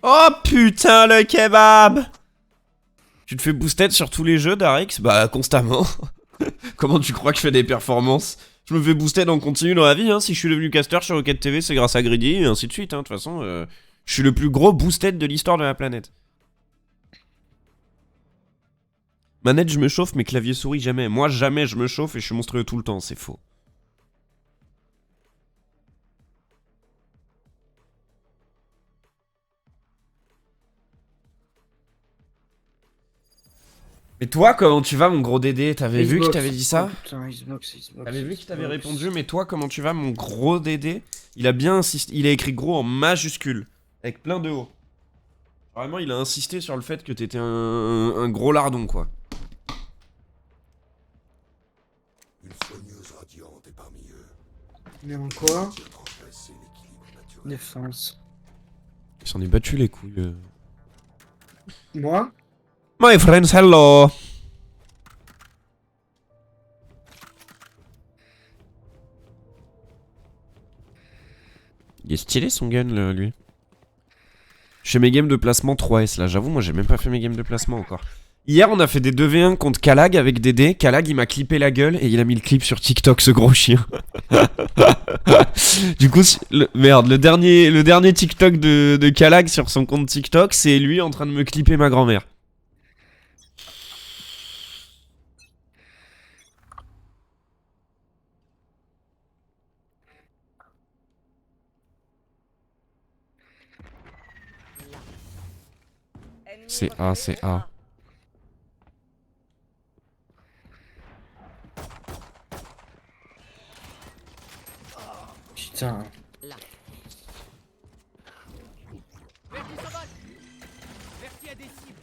Speaker 2: Oh putain, le kebab! Tu te fais boosted sur tous les jeux d'Arix? Bah constamment. Comment tu crois que je fais des performances? Je me fais boosted en continu dans la vie, hein. Si je suis devenu caster sur Rocket TV, c'est grâce à Greedy et ainsi de suite, hein. De toute façon, je suis le plus gros boosted de l'histoire de la planète. Manette, je me chauffe, mais clavier souris, jamais. Moi, jamais je me chauffe et je suis monstrueux tout le temps, c'est faux. Mais toi, comment tu vas, mon gros Dédé? T'avais vu qu'il t'avait dit ça?
Speaker 3: Putain, Xbox.
Speaker 2: T'avais vu qu'il t'avait répondu, mais toi, comment tu vas, mon gros Dédé? Il a bien insisté, il a écrit gros en majuscule, avec plein de O. Vraiment, il a insisté sur le fait que t'étais un gros lardon, quoi.
Speaker 10: Une soigneuse radiante est parmi eux.
Speaker 3: Mais en quoi?
Speaker 10: Transgresser l'équilibre naturel.
Speaker 3: Défense.
Speaker 2: Il s'en est battu les couilles.
Speaker 3: Moi?
Speaker 2: My friends, hello! Il est stylé son gun, là, lui. Je fais mes games de placement 3S, là. J'avoue, moi, j'ai même pas fait mes games de placement encore. Hier, on a fait des 2v1 contre Kalag avec Dédé. Kalag, il m'a clippé la gueule et il a mis le clip sur TikTok, ce gros chien. Du coup, merde, le dernier TikTok de Kalag sur son compte TikTok, c'est lui en train de me clipper ma grand-mère. C'est A, c'est A.
Speaker 3: Putain.
Speaker 5: Merci Sobol. Merci à des cibles.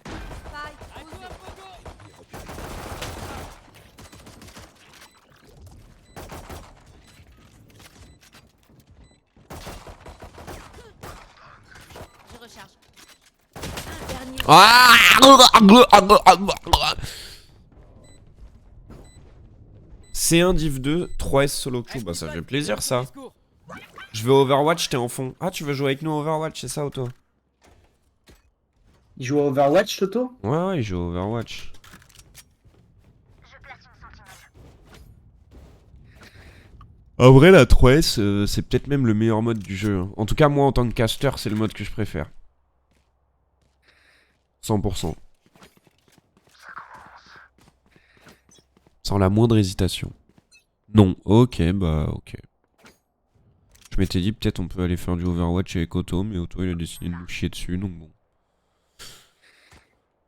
Speaker 4: Spike
Speaker 5: À toi, Pogo.
Speaker 4: je recharge. Un dernier.
Speaker 2: Ah! C1 div 2, 3S solo queue. Bah ça fait plaisir ça. Je vais Overwatch, t'es en fond. Ah, tu veux jouer avec nous à Overwatch, c'est ça, Otto?
Speaker 3: Il joue à Overwatch, Toto?
Speaker 2: Ouais, il joue à Overwatch. En vrai, la 3S, c'est peut-être même le meilleur mode du jeu. En tout cas, moi, en tant que caster, c'est le mode que je préfère. 100%. Sans la moindre hésitation. Non, ok, bah ok. Je m'étais dit peut-être on peut aller faire du Overwatch avec Otto, mais Otto il a décidé de nous chier dessus, donc bon.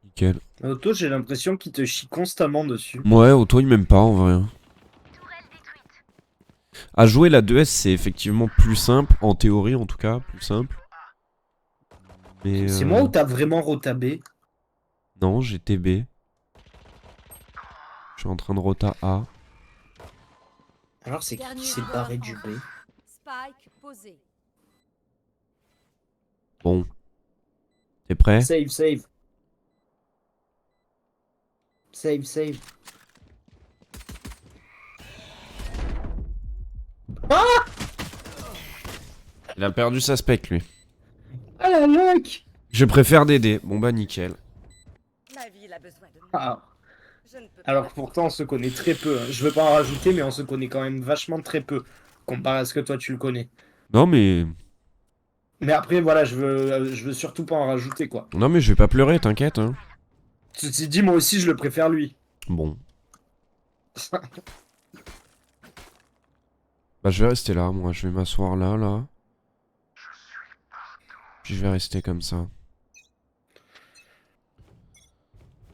Speaker 2: Nickel.
Speaker 3: Auto, j'ai l'impression qu'il te chie constamment dessus.
Speaker 2: Ouais, Otto il m'aime pas en vrai. À jouer la 2S c'est effectivement plus simple, en théorie en tout cas, plus simple. Mais
Speaker 3: C'est moi ou t'as vraiment rotabé?
Speaker 2: non, j'ai TB. Je suis en train de rota A.
Speaker 3: Alors c'est qui
Speaker 4: Dernier
Speaker 3: qui s'est
Speaker 4: joueur
Speaker 3: barré
Speaker 4: en
Speaker 3: du B?
Speaker 4: vie. Spike posé.
Speaker 2: Bon. T'es prêt?
Speaker 3: Save, save. Save, save.
Speaker 2: Il a perdu sa spec lui.
Speaker 3: Ah la loc!
Speaker 2: Je préfère DD. Bon bah nickel.
Speaker 7: Ma ville a besoin de moi.
Speaker 3: Ah.
Speaker 7: Je ne peux
Speaker 3: Alors
Speaker 7: pas
Speaker 3: que pourtant on se connaît très peu. Hein. Je veux pas en rajouter, mais on se connaît quand même vachement très peu. Comparé à ce que toi tu le connais.
Speaker 2: Non mais...
Speaker 3: Mais après voilà, je veux surtout pas en rajouter quoi.
Speaker 2: Non mais je vais pas pleurer, t'inquiète. Hein.
Speaker 3: Ceci dit, moi aussi je le préfère lui.
Speaker 2: Bon. Bah je vais rester là, moi. Je vais m'asseoir là, là. Puis je vais rester comme ça.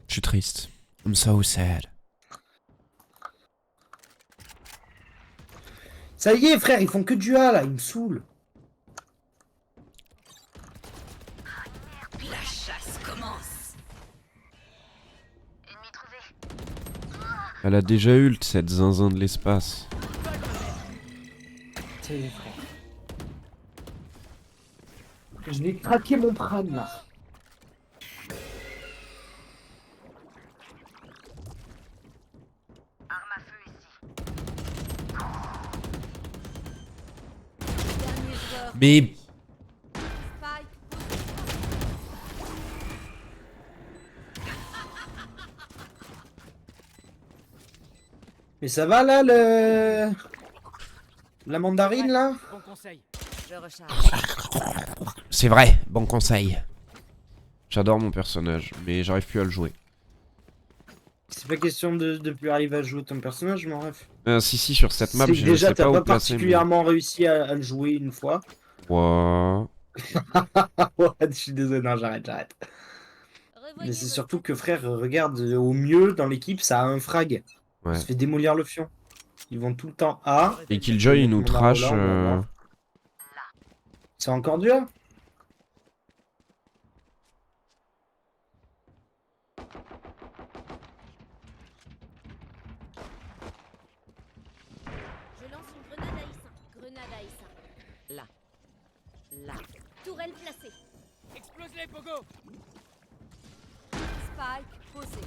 Speaker 2: Je suis triste. I'm so sad.
Speaker 3: Ça y est frère, ils font que du A là, ils me saoulent.
Speaker 7: La chasse commence.
Speaker 2: Elle a déjà ult, cette zinzin de l'espace.
Speaker 3: C'est frère. Je l'ai craqué mon crâne là.
Speaker 4: Dernier joueur.
Speaker 2: Mais...
Speaker 4: Spike
Speaker 3: Mais ça va là le... La mandarine là?
Speaker 5: Bon conseil.
Speaker 7: Je recharge.
Speaker 2: C'est vrai, bon conseil. J'adore mon personnage, mais j'arrive plus à le jouer.
Speaker 3: C'est pas question de plus arriver à jouer ton personnage, mon ref.
Speaker 2: Si, sur cette map,
Speaker 3: C'est
Speaker 2: je
Speaker 3: que déjà
Speaker 2: sais
Speaker 3: t'as
Speaker 2: pas
Speaker 3: pas
Speaker 2: où placer.
Speaker 3: particulièrement réussi à le jouer une fois.
Speaker 2: Ouais.
Speaker 3: Ouais, je suis désolé, non j'arrête. Mais c'est surtout que frère, regarde, au mieux dans l'équipe ça a un frag.
Speaker 2: Ouais.
Speaker 3: On se fait démolir le fion. Ils vont tout le temps A.
Speaker 2: Et Killjoy, il nous
Speaker 3: Mon
Speaker 2: trash.
Speaker 3: Arola, on va voir. C'est encore dur?
Speaker 4: Je lance une grenade à Issa. Grenade à Issa.
Speaker 7: Là. Là.
Speaker 4: Tourelle placée.
Speaker 5: Explose-les, Pogo.
Speaker 4: Spike posé.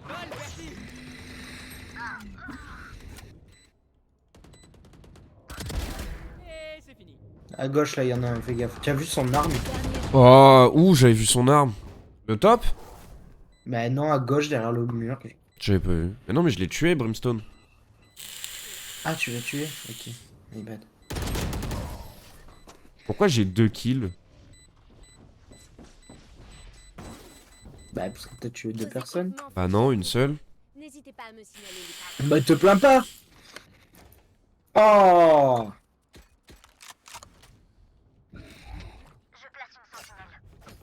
Speaker 5: Balle, Bertie. Et c'est fini.
Speaker 3: À gauche là, il y en a un, fais gaffe. Tu as vu son arme?
Speaker 2: Oh, ouh, j'avais vu son arme. Le top?
Speaker 3: Bah non, à gauche derrière le mur.
Speaker 2: J'avais pas vu. Mais non, mais je l'ai tué, Brimstone.
Speaker 3: Ah, tu l'as tué? Ok. My bad.
Speaker 2: Pourquoi j'ai 2 kills?
Speaker 3: Bah, parce que t'as tué 2 personnes.
Speaker 2: Bah non, une seule.
Speaker 4: N'hésitez pas à me signaler les
Speaker 3: Bah, te plains pas! Oh!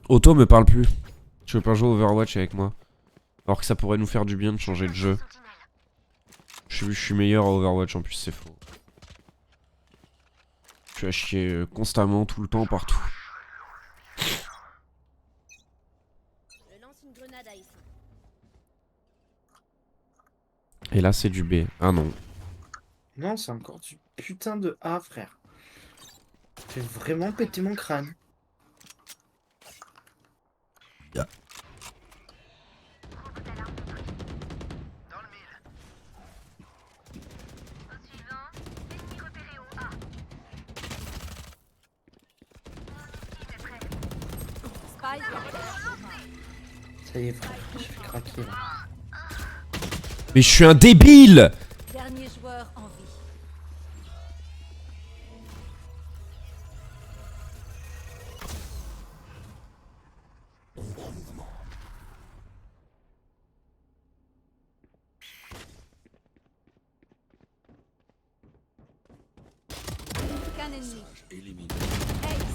Speaker 2: Otto me parle plus. Tu veux pas jouer Overwatch avec moi? Alors que ça pourrait nous faire du bien de changer de jeu. Je suis meilleur à Overwatch en plus, c'est faux. Je suis à chier constamment, tout le temps, partout.
Speaker 4: Je lance une grenade à Issa.
Speaker 2: Et là, c'est du B. Ah non.
Speaker 3: Non, c'est encore du putain de A, frère. J'ai vraiment pété mon crâne.
Speaker 4: Spike.
Speaker 3: Ça y est, frère, je suis craqué là.
Speaker 2: Mais je suis un débile!
Speaker 4: Dernier joueur en vie.
Speaker 10: mouvement.
Speaker 4: Aucun ennemi.
Speaker 10: Éliminé.
Speaker 4: Ace.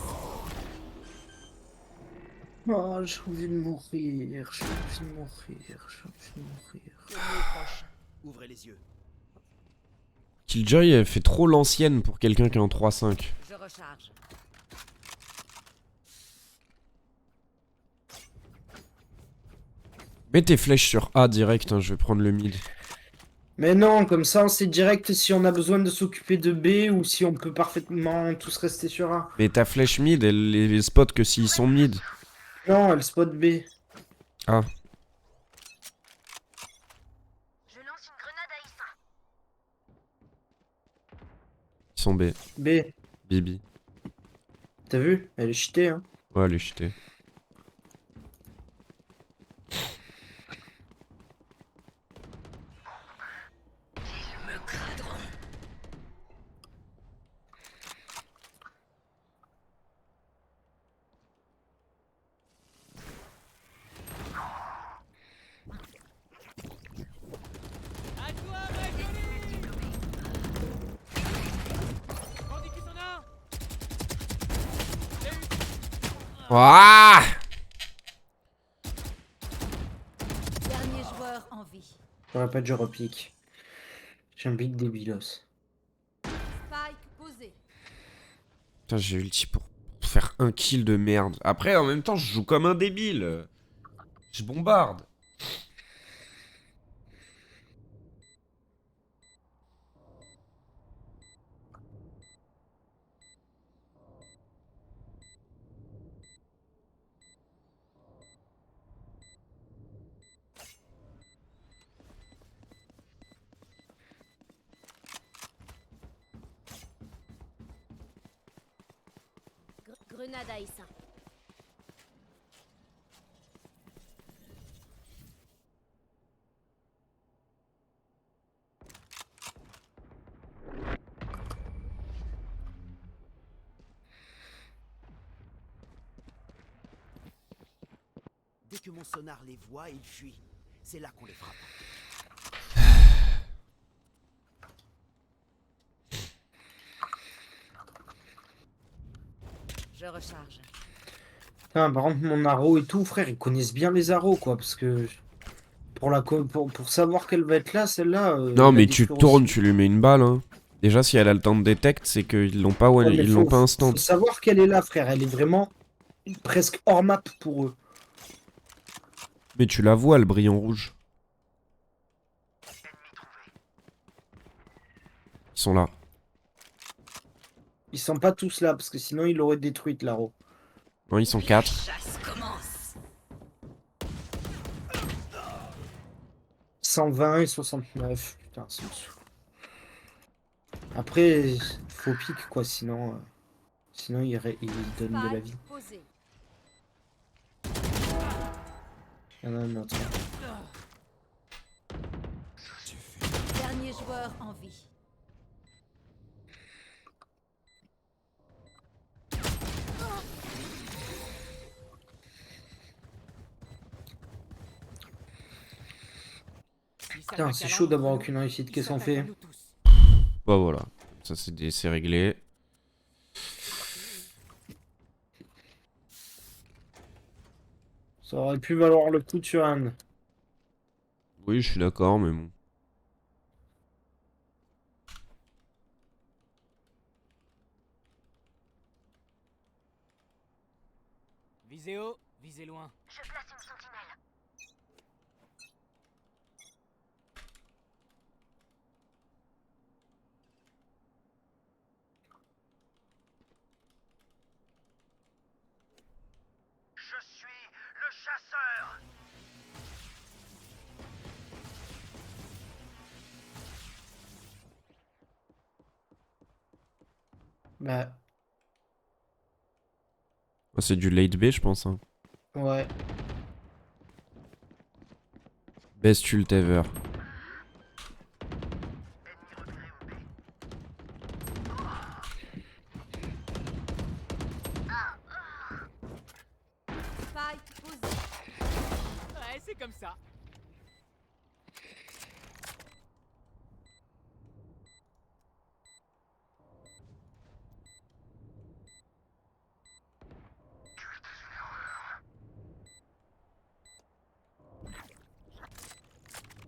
Speaker 9: Oh, j'ai envie de mourir, j'ai envie de mourir, j'ai envie de mourir.
Speaker 8: Le nez est proche. Ouvrez les yeux.
Speaker 2: Killjoy elle fait trop l'ancienne pour quelqu'un qui est en 3-5.
Speaker 7: Je recharge.
Speaker 2: Mets tes flèches sur A direct, hein, je vais prendre le mid.
Speaker 3: Mais non, comme ça on sait direct si on a besoin de s'occuper de B ou si on peut parfaitement tous rester sur A.
Speaker 2: Mais ta flèche mid, elle les spot que s'ils sont mid.
Speaker 3: Non, elle spot B.
Speaker 2: Ah. Ils sont B.
Speaker 3: B.
Speaker 2: Bibi.
Speaker 3: T'as vu? Elle est cheatée, hein.
Speaker 2: Ouais, elle est cheatée.
Speaker 5: À toi, ma jolie. Bandit qui s'en a.
Speaker 2: Ouah
Speaker 4: Dernier joueur en vie.
Speaker 3: J'aurais pas dû repique. J'ai un big débilos.
Speaker 4: Spike posé.
Speaker 2: Putain, j'ai ulti pour faire un kill de merde. Après, en même temps, je joue comme un débile. Je bombarde.
Speaker 7: Grenade à Issa.
Speaker 8: Dès que mon sonar les voit, ils fuient. C'est là qu'on les frappe.
Speaker 7: Je recharge.
Speaker 3: Putain, par contre, mon arrow et tout, frère, ils connaissent bien les arrows, quoi, parce que pour savoir qu'elle va être là, celle-là.
Speaker 2: Non,
Speaker 3: elle
Speaker 2: mais
Speaker 3: a des
Speaker 2: tu
Speaker 3: flots
Speaker 2: tournes,
Speaker 3: aussi.
Speaker 2: tu lui mets une balle. Hein. Déjà, si elle a le temps de détect, c'est qu'ils l'ont pas,
Speaker 3: Ouais, mais
Speaker 2: ils l'ont pas instant.
Speaker 3: faut savoir qu'elle est là, frère. Elle est vraiment presque hors map pour eux.
Speaker 2: Mais tu la vois, le brillant rouge. Ils sont là.
Speaker 3: Ils sont pas tous là, parce que sinon ils l'auraient détruite, l'arrow.
Speaker 2: Non, ils sont 4.
Speaker 7: Chasse commence.
Speaker 3: 120 et 69. Putain, c'est dessous. Après, faut pique, quoi, sinon il donne de la vie.
Speaker 4: Spike posé.
Speaker 3: Il y en a un autre.
Speaker 4: Dernier joueur en vie.
Speaker 3: Putain, c'est chaud d'avoir aucune réussite. Qu'est-ce qu'on fait?
Speaker 2: Bah voilà. Ça, c'est réglé.
Speaker 3: Ça aurait pu valoir le coup de sur Anne.
Speaker 2: Oui, je suis d'accord, mais bon.
Speaker 5: Visez haut, visez loin.
Speaker 3: Bah,
Speaker 2: Ah, c'est du late B, je pense. Hein.
Speaker 3: ouais.
Speaker 2: Best ult ever.
Speaker 4: Spike posé.
Speaker 5: Ouais, c'est comme ça.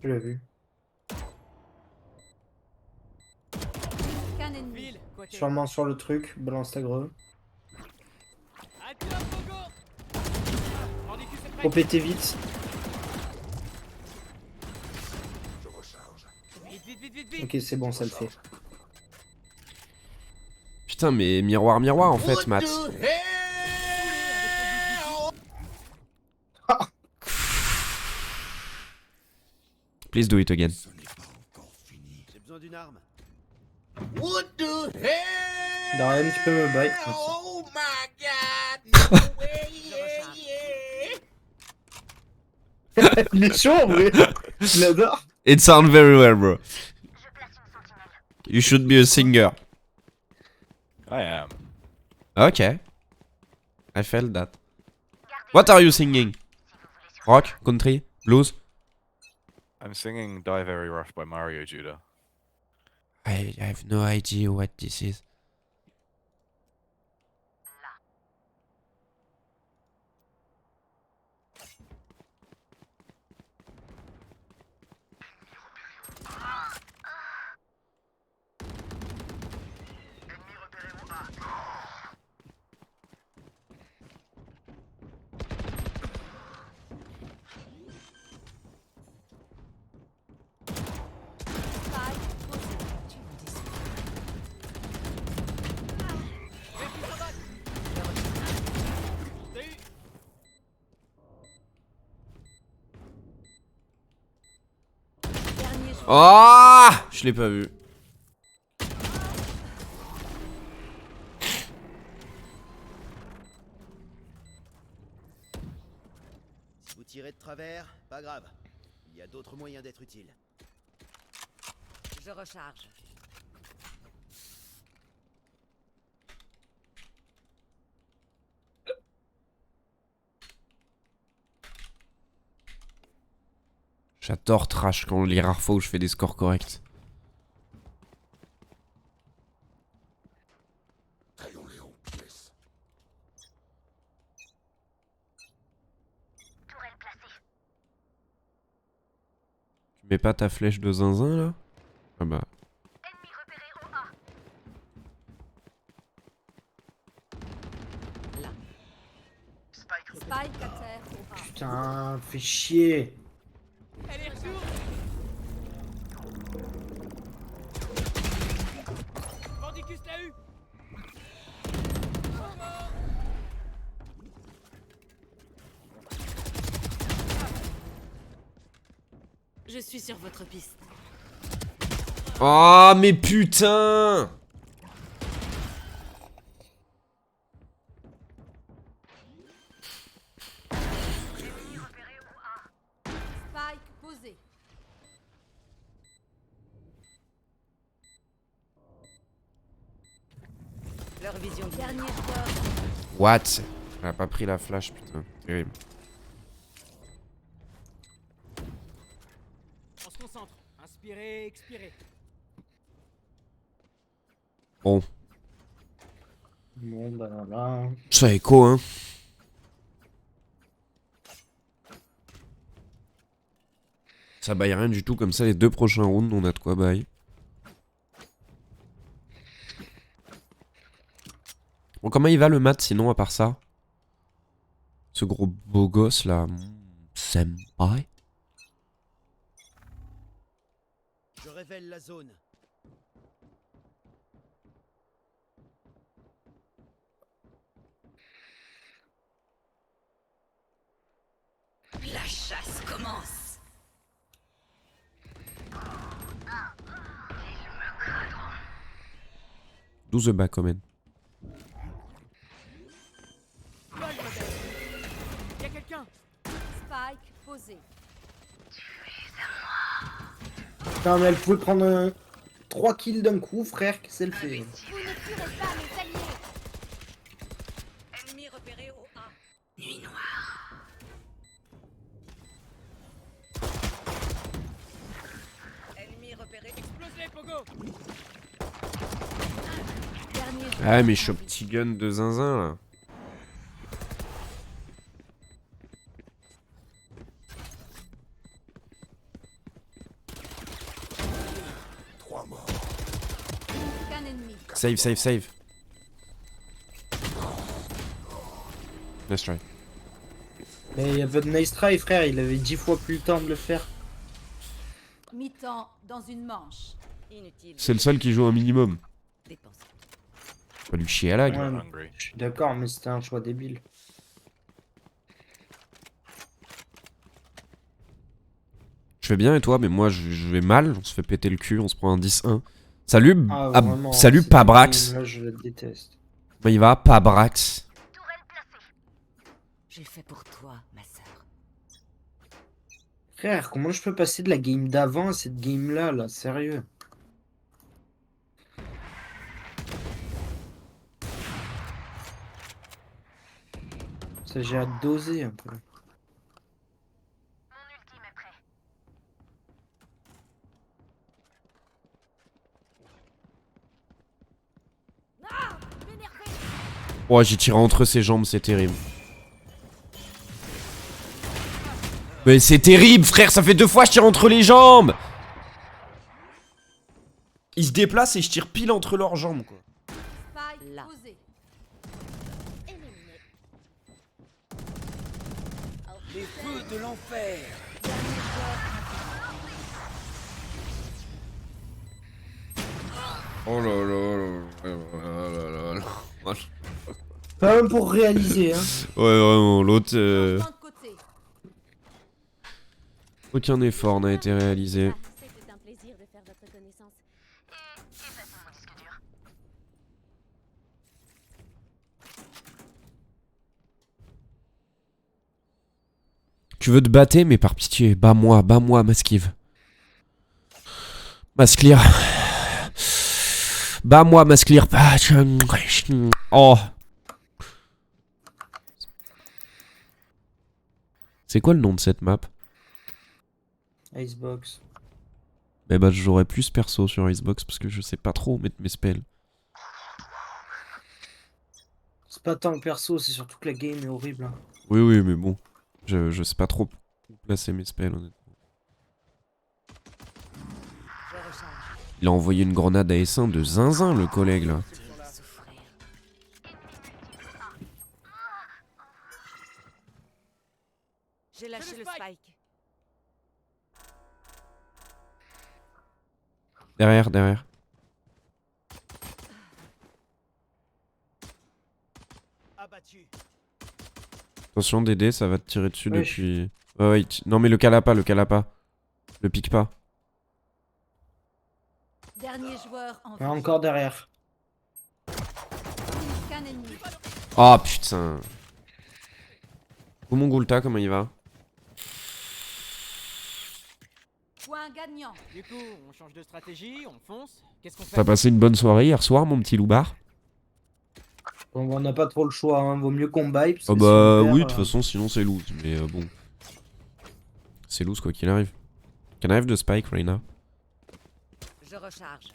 Speaker 9: Je l'ai vu.
Speaker 4: Qu'un ennemi.
Speaker 5: Ville, côté.
Speaker 3: Sûrement sur le truc, balance ta greu.
Speaker 5: À toi, Pogo. Mordicus est prêt.
Speaker 3: Faut péter vite.
Speaker 10: Je recharge.
Speaker 5: Vite, vite, vite, vite, vite.
Speaker 3: Ok, c'est bon, ça le fait.
Speaker 2: Putain, mais miroir, miroir en fait, Matt. Please do it again.
Speaker 10: Ce n'est pas encore fini.
Speaker 8: J'ai besoin d'une arme.
Speaker 3: Darian, tu peux me bite. Il est chaud en vrai. Je l'adore.
Speaker 2: It sounds very well, bro. You should be a singer.
Speaker 11: I am.
Speaker 2: Okay. I felt that. What are you singing? Rock? Country? Blues?
Speaker 11: I'm singing Die Very Rush by Mario Judah.
Speaker 2: I have no idea what this is.
Speaker 4: Dernier joueur.
Speaker 2: Ah, je l'ai pas vu.
Speaker 8: Si vous tirez de travers, pas grave. Il y a d'autres moyens d'être utile.
Speaker 7: Je recharge.
Speaker 2: J'adore trash quand les rares fois où je fais des scores corrects.
Speaker 10: Taillons-les en pièces.
Speaker 2: Tu mets pas ta flèche de zinzin là? Ah bah.
Speaker 4: Spike à terre au A.
Speaker 3: Putain, fais chier.
Speaker 5: Elle est retour. Mordicus l'a eu.
Speaker 7: Je suis sur votre piste.
Speaker 2: Oh mais putain!
Speaker 4: Spike posé.
Speaker 7: Leur vision de
Speaker 4: Dernier joueur.
Speaker 2: What? Elle a pas pris la flash, putain. Terrible.
Speaker 5: On se concentre. Inspirez, expirez.
Speaker 2: Bon.
Speaker 3: Bon, bah là.
Speaker 2: Ça écho, hein. Ça baille rien du tout, comme ça les deux prochains rounds, on a de quoi bailler. Bon, comment il va le mat sinon, à part ça? Ce gros beau gosse là. Senpai.
Speaker 8: Je révèle la zone.
Speaker 7: La chasse commence.
Speaker 2: Do the back, man.
Speaker 5: Y'a quelqu'un.
Speaker 4: Spike posé.
Speaker 3: Putain, mais elle pouvait prendre 3 kills d'un coup, frère, qu'est-ce qu'elle fait?
Speaker 4: Vous ne tuerez pas mes alliés.
Speaker 7: Ennemi repéré au A.
Speaker 1: Nuit noire.
Speaker 2: Ah mais je suis au petit gun de zinzin là.
Speaker 4: Qu'un ennemi.
Speaker 2: Save, save, save. Nice try.
Speaker 3: Mais il y avait de nice try, frère, il avait 10 fois plus le temps de le faire.
Speaker 4: Mi-temps dans une manche.
Speaker 7: Inutile.
Speaker 2: C'est le seul qui joue un minimum.
Speaker 7: Dépenser.
Speaker 2: Pas lui chier à la
Speaker 3: Ouais,
Speaker 2: gueule.
Speaker 3: mais
Speaker 11: Hungry.
Speaker 3: je suis d'accord, mais c'était un choix débile.
Speaker 2: Je fais bien et toi, mais moi je vais mal, on se fait péter le cul, on se prend un 10-1. Salut,
Speaker 3: Ah,
Speaker 2: ah,
Speaker 3: vraiment,
Speaker 2: salut
Speaker 3: cette
Speaker 2: Pabrax.
Speaker 3: game-là, je la déteste.
Speaker 2: Comment il va, Pabrax?
Speaker 7: J'ai fait pour toi, ma sœur.
Speaker 3: Frère, comment je peux passer de la game d'avant à cette game-là, là, sérieux? Ça, j'ai à doser un peu.
Speaker 2: Ouais, j'ai tiré entre ses jambes, c'est terrible. Mais c'est terrible, frère, ça fait 2 fois que je tire entre les jambes. Ils se déplacent et je tire pile entre leurs jambes, quoi.
Speaker 4: Spike
Speaker 7: Là.
Speaker 4: posé.
Speaker 8: Les feux de l'enfer.
Speaker 2: Oh là là là.
Speaker 3: Pas même pour réaliser, hein.
Speaker 2: Ouais, vraiment, l'autre...
Speaker 4: Changement de côté.
Speaker 2: Aucun effort n'a été réalisé.
Speaker 7: C'était un plaisir de faire votre connaissance.
Speaker 2: Tu veux te battre, mais par pitié, bats-moi, Masquive. Masclear. Bats-moi, Masclear. Oh. C'est quoi le nom de cette map?
Speaker 3: Icebox.
Speaker 2: Eh bah j'aurais plus perso sur Icebox parce que je sais pas trop mettre mes spells.
Speaker 3: C'est pas tant perso, c'est surtout que la game est horrible. Hein.
Speaker 2: Oui, mais bon. Je sais pas trop où placer mes spells, honnêtement.
Speaker 7: Je recharge.
Speaker 2: Il a envoyé une grenade à S1 de zinzin, le collègue, là.
Speaker 7: Souffrir. J'ai lâché le spike.
Speaker 2: Derrière.
Speaker 8: Abattu.
Speaker 2: Attention, Dédé, ça va te tirer dessus
Speaker 3: Ouais,
Speaker 2: depuis... Ouais, non mais le cala pas. Le pique pas.
Speaker 4: Dernier joueur en vie.
Speaker 3: Encore derrière.
Speaker 4: Qu'un ennemi.
Speaker 2: Oh putain. Mon Goulta, comment il va?
Speaker 4: Point gagnant.
Speaker 5: Du coup, on change de stratégie, on fonce. Qu'est-ce qu'on fait?
Speaker 2: T'as passé une bonne soirée hier soir, mon petit loupard?
Speaker 3: Bon, on n'a pas trop le choix, hein. Vaut mieux qu'on buy. Parce
Speaker 2: Oh
Speaker 3: que
Speaker 2: bah
Speaker 3: si on
Speaker 2: oui, de
Speaker 3: perd,
Speaker 2: toute façon, sinon c'est loose. Mais bon. C'est loose quoi qu'il arrive. Can I have the spike right now?
Speaker 7: Je recharge.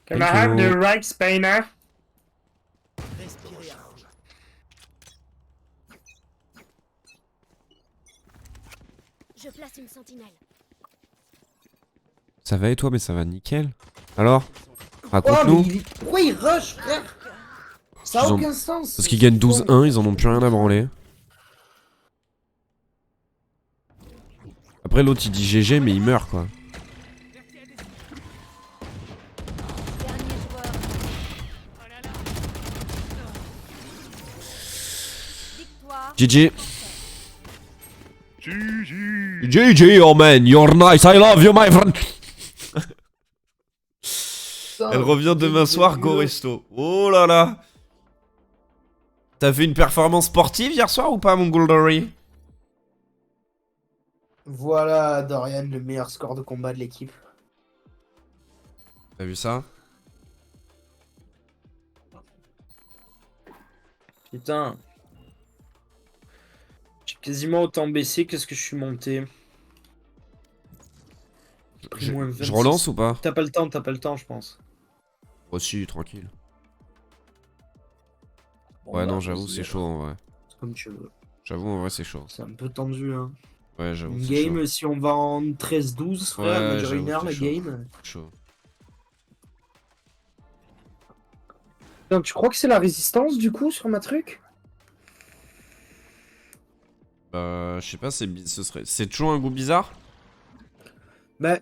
Speaker 3: Can I have the right spinner?
Speaker 8: Respirez à fond.
Speaker 7: Je place une sentinelle.
Speaker 2: Ça va et toi? Mais ça va nickel. Alors?
Speaker 3: Oh,
Speaker 2: Raconte-nous.
Speaker 3: mais pourquoi il rush, frère? Ça a
Speaker 2: Ils ont-
Speaker 3: aucun sens.
Speaker 2: Parce qu'ils gagnent 12-1, ils en ont plus rien à branler. Après l'autre il dit GG mais il meurt quoi.
Speaker 4: Dernier joueur. Victoire.
Speaker 2: GG. GG, oh man, you're nice, I love you my friend. Elle revient demain soir, go resto. Oh là là. T'as fait une performance sportive hier soir ou pas, mon Goldory?
Speaker 3: Voilà, Dorian, le meilleur score de combat de l'équipe.
Speaker 2: T'as vu ça?
Speaker 3: Putain. J'ai quasiment autant baissé que ce que je suis monté. J'ai pris moins 26.
Speaker 2: Je relance ou pas?
Speaker 3: T'as pas le temps, je pense.
Speaker 2: Aussi, tranquille.
Speaker 9: Bon,
Speaker 2: Ouais,
Speaker 9: bah,
Speaker 2: non, j'avoue,
Speaker 9: vas-y,
Speaker 2: c'est
Speaker 9: alors.
Speaker 2: chaud en vrai.
Speaker 9: C'est comme tu veux.
Speaker 2: J'avoue, en vrai, c'est chaud.
Speaker 9: C'est un peu tendu, hein.
Speaker 2: Ouais, j'avoue,
Speaker 9: Une
Speaker 2: c'est chaud.
Speaker 9: game, si on va en 13-12, frère, elle va
Speaker 2: Ouais,
Speaker 9: durer une
Speaker 2: j'avoue,
Speaker 9: heure
Speaker 2: c'est
Speaker 9: la
Speaker 2: chaud.
Speaker 9: game.
Speaker 2: Chaud.
Speaker 9: Putain, tu crois que c'est la résistance du coup sur ma truc?
Speaker 2: Je sais pas, ce serait... C'est toujours un goût bizarre?
Speaker 9: Bah,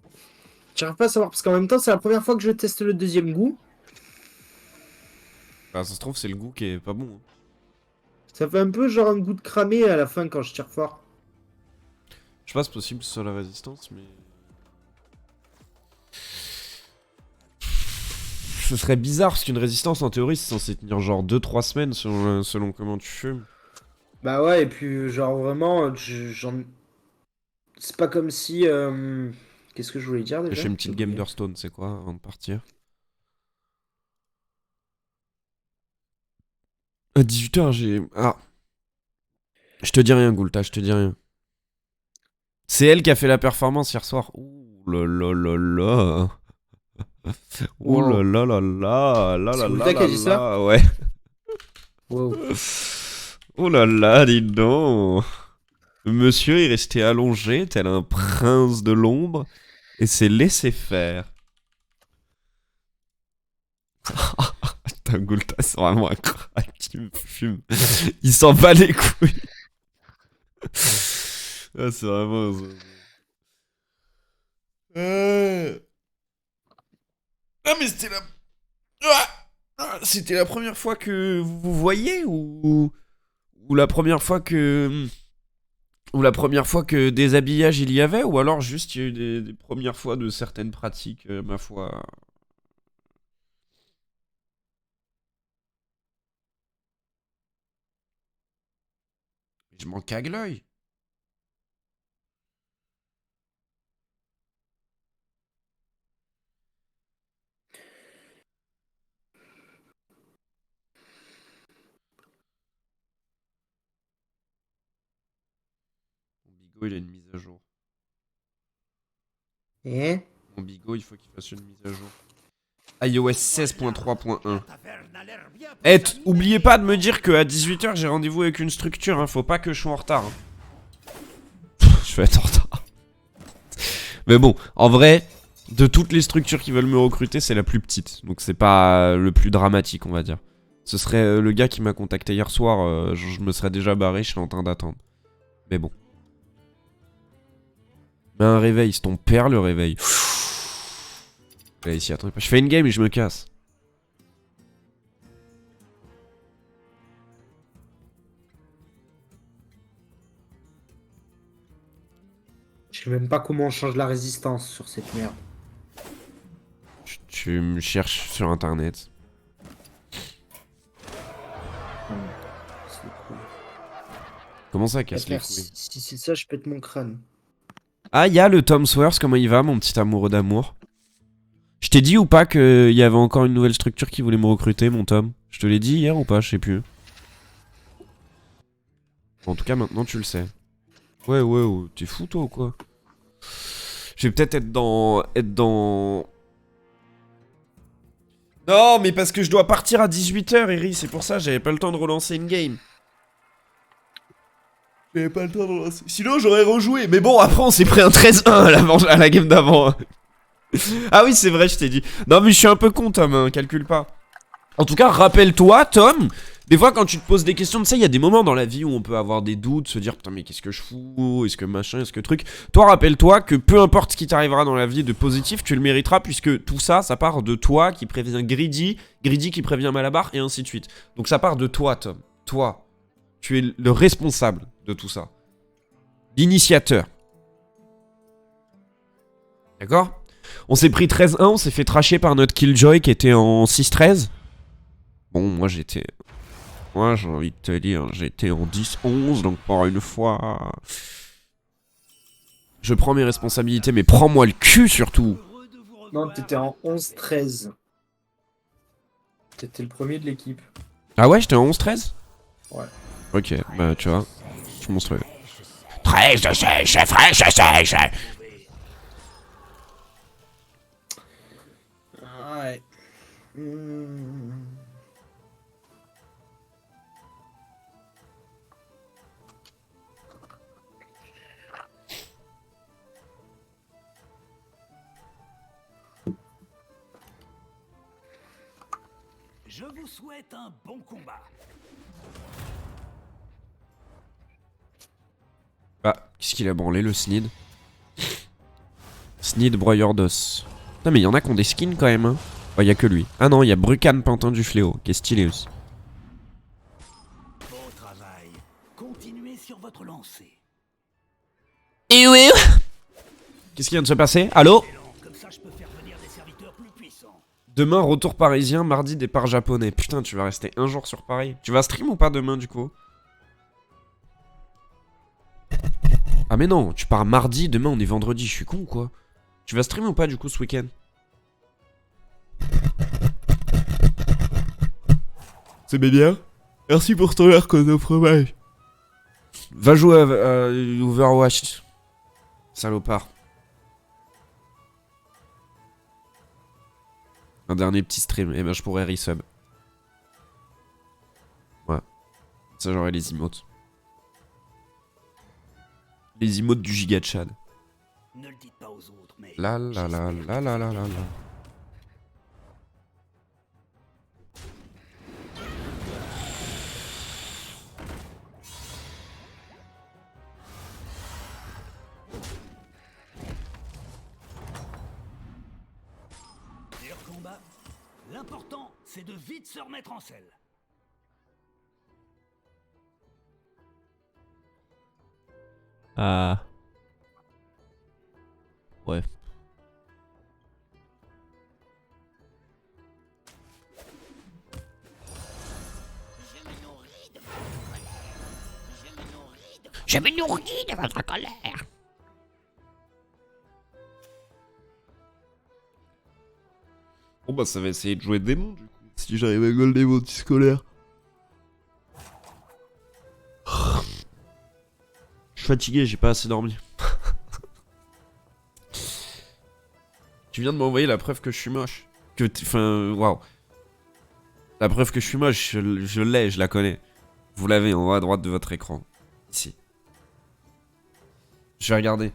Speaker 9: j'arrive pas à savoir parce qu'en même temps, c'est la première fois que je teste le deuxième goût.
Speaker 2: Bah, ça se trouve, c'est le goût qui est pas bon. Hein.
Speaker 9: Ça fait un peu genre un goût de cramé à la fin quand je tire fort.
Speaker 2: Je sais pas, c'est possible que ce soit la résistance, mais... Ce serait bizarre, parce qu'une résistance, en théorie, c'est censé tenir genre 2-3 semaines selon comment tu fumes.
Speaker 9: Bah ouais, et puis genre vraiment, c'est pas comme si... Qu'est-ce que je voulais dire
Speaker 2: Je
Speaker 9: déjà?
Speaker 2: fais une petite game
Speaker 9: oublié.
Speaker 2: d'Hearthstone, c'est quoi, avant de partir? À 18h, j'ai... Ah. Je te dis rien, Goulta, je te dis rien. C'est elle qui a fait la performance hier soir. Ouh là là là là. Ouh là là là là là
Speaker 9: C'est
Speaker 2: là
Speaker 9: Goulta
Speaker 2: là
Speaker 9: qui a dit ça
Speaker 2: là, ouais.
Speaker 9: Wow.
Speaker 2: Oh là là, dis donc. Monsieur est resté allongé tel un prince de l'ombre et s'est laissé faire. Putain, Goulta, c'est vraiment un crack qui me fume. Il s'en bat les couilles. Ah, c'est vraiment... Ah, mais c'était la... C'était la première fois que vous vous voyez ou la première fois que... Ou la première fois que des habillages il y avait, ou alors juste il y a eu des premières fois de certaines pratiques, ma foi. Je m'en cague l'œil. Mon bigot il a une mise à jour.
Speaker 9: Et
Speaker 2: Mon bigot il faut qu'il fasse une mise à jour. iOS 16.3.1. Eh, oubliez pas de me dire qu'à 18h j'ai rendez-vous avec une structure, hein. Faut pas que je sois en retard. Hein. Je vais être en retard. Mais bon, en vrai, de toutes les structures qui veulent me recruter, c'est la plus petite. Donc c'est pas le plus dramatique, on va dire. Ce serait le gars qui m'a contacté hier soir, je me serais déjà barré, je suis en train d'attendre. Mais bon. Mais un réveil, c'est ton père le réveil. Là, ici, attendez pas. Je fais une game et je me casse.
Speaker 9: je sais même pas comment on change la résistance sur cette merde.
Speaker 2: Tu me cherches sur internet.
Speaker 9: C'est cool.
Speaker 2: Comment ça casse les
Speaker 9: Frère,
Speaker 2: couilles?
Speaker 9: si c'est ça, je pète mon crâne.
Speaker 2: Ah, il y a le Tom Swears, comment il va, mon petit amoureux d'amour? Je t'ai dit ou pas qu'il y avait encore une nouvelle structure qui voulait me recruter, mon Tom? Je te l'ai dit hier ou pas? Je sais plus. En tout cas, maintenant tu le sais. Ouais, t'es fou toi ou quoi? Je vais peut-être être dans... Non, mais parce que je dois partir à 18h, Eri, c'est pour ça, j'avais pas le temps de relancer une game. J'avais pas le temps de relancer... Sinon, j'aurais rejoué, mais bon, après, on s'est pris un 13-1 à la game d'avant. Ah oui, c'est vrai, je t'ai dit. Non, mais je suis un peu con, Tom, hein, calcule pas. En tout cas, rappelle-toi, Tom, des fois, quand tu te poses des questions, tu sais, il y a des moments dans la vie où on peut avoir des doutes, se dire, putain, mais qu'est-ce que je fous? Est-ce que machin, est-ce que truc? Toi, rappelle-toi que peu importe ce qui t'arrivera dans la vie de positif, tu le mériteras, puisque tout ça, ça part de toi qui prévient Greedy, Greedy qui prévient Malabar, et ainsi de suite. Donc ça part de toi, Tom. Toi, tu es le responsable de tout ça. L'initiateur. D'accord? On s'est pris 13-1, on s'est fait trasher par notre Killjoy qui était en 6-13. Bon, moi j'étais... Moi j'ai envie de te dire, j'étais en 10-11, donc pour une fois... Je prends mes responsabilités, mais prends-moi le cul surtout.
Speaker 9: Non, t'étais en 11-13. T'étais le premier de l'équipe.
Speaker 2: Ah ouais, j'étais en 11-13?
Speaker 9: Ouais.
Speaker 2: Ok, bah tu vois, je suis monstrueux. 13 de sèche, fraîche de sèche.
Speaker 9: Ouais.
Speaker 8: Je vous souhaite un bon combat.
Speaker 2: Ah, qu'est-ce qu'il a branlé le Snid? Snid broyeur d'os. Non mais il y en a qui ont des skins quand même hein. Oh, y a que lui. Ah non, il y a Brucan Pantin du Fléau, qui est stylé aussi.
Speaker 8: Bon travail. Continuez sur votre lancée.
Speaker 2: Et oui. Qu'est-ce qui vient de se passer? Allô?
Speaker 8: Comme ça, je peux faire venir des serviteurs plus puissants.
Speaker 2: Demain, retour parisien, mardi, départ japonais. Putain, tu vas rester un jour sur Paris. Tu vas stream ou pas demain, du coup? Ah mais non, tu pars mardi, demain on est vendredi, je suis con ou quoi? Tu vas stream ou pas, du coup, ce week-end? C'est bien. Merci pour ton arc au fromage. Va jouer à Overwatch. Salopard. Un dernier petit stream, et ben je pourrais resub. Ouais. Ça j'aurai les emotes. Les emotes du giga Chad.
Speaker 8: Ne le dites pas aux autres, mais...
Speaker 2: La la la la la la la la.
Speaker 8: Dur combat. L'important, c'est de vite se remettre en selle.
Speaker 2: Ah. Ouais.
Speaker 12: Je me nourris de votre colère.
Speaker 2: Bon bah ça va essayer de jouer démon du coup. Si j'arrive à golder mon petit scolaire. Je suis fatigué, j'ai pas assez dormi. Tu viens de m'envoyer la preuve que je suis moche. Enfin, waouh. La preuve que je suis moche, je l'ai, je la connais. Vous l'avez en haut à droite de votre écran. Ici. Je vais regarder.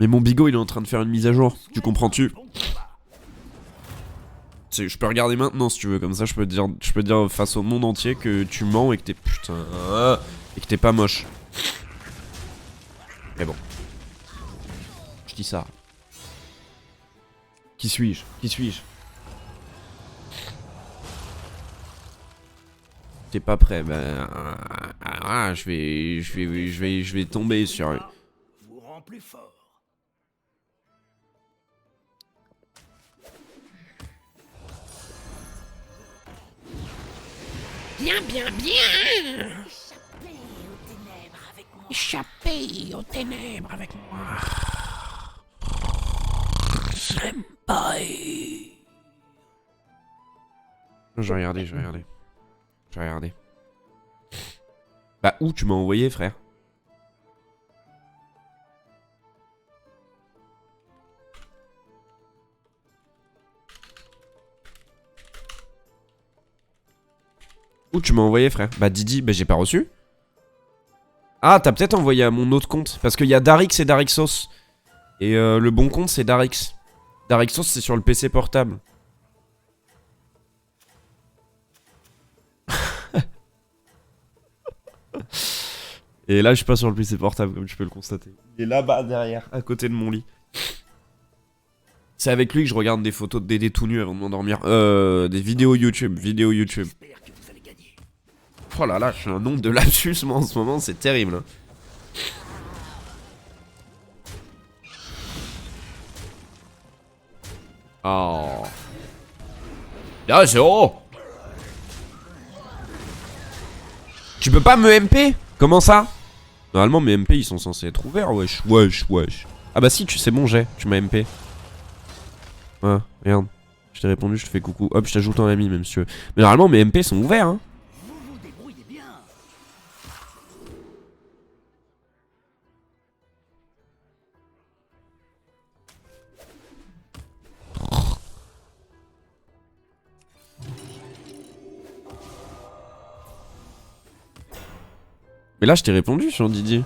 Speaker 2: Mais mon bigot il est en train de faire une mise à jour. Tu comprends-tu? Je peux regarder maintenant si tu veux, comme ça je peux dire face au monde entier que tu mens et que t'es putain et que t'es pas moche. Mais bon. Je dis ça. Qui suis-je? Qui suis-je? T'es pas prêt, ben je vais tomber sur.
Speaker 8: Vous rend plus fort.
Speaker 12: Bien, bien, bien. Échappez aux ténèbres avec moi. Senpai.
Speaker 2: Je vais regarder, je vais regarder. Je vais regarder. Bah où tu m'as envoyé frère? Où tu m'as envoyé frère? Bah Didi, bah j'ai pas reçu. Ah t'as peut-être envoyé à mon autre compte. Parce qu'il y a Darix et Darixos. Et le bon compte c'est Darix. Darixos c'est sur le PC portable. Et là je suis pas sur le PC portable comme tu peux le constater. Il est là-bas derrière, à côté de mon lit. C'est avec lui que je regarde des photos de Dédé tout nu avant de m'endormir. Des vidéos YouTube, Oh là là, je suis un nombre de lapsus moi en ce moment, c'est terrible. Oh. Là c'est haut. Tu peux pas me MP? Comment ça? Normalement mes MP ils sont censés être ouverts, wesh, wesh, wesh. Ah bah si, c'est bon j'ai, tu m'as MP. Ouais, regarde. Je t'ai répondu, je te fais coucou. Hop, je t'ajoute en ami même si tu veux. Mais normalement mes MP sont ouverts hein.
Speaker 8: Vous vous débrouillez bien.
Speaker 2: Et là, je t'ai répondu sur Didier.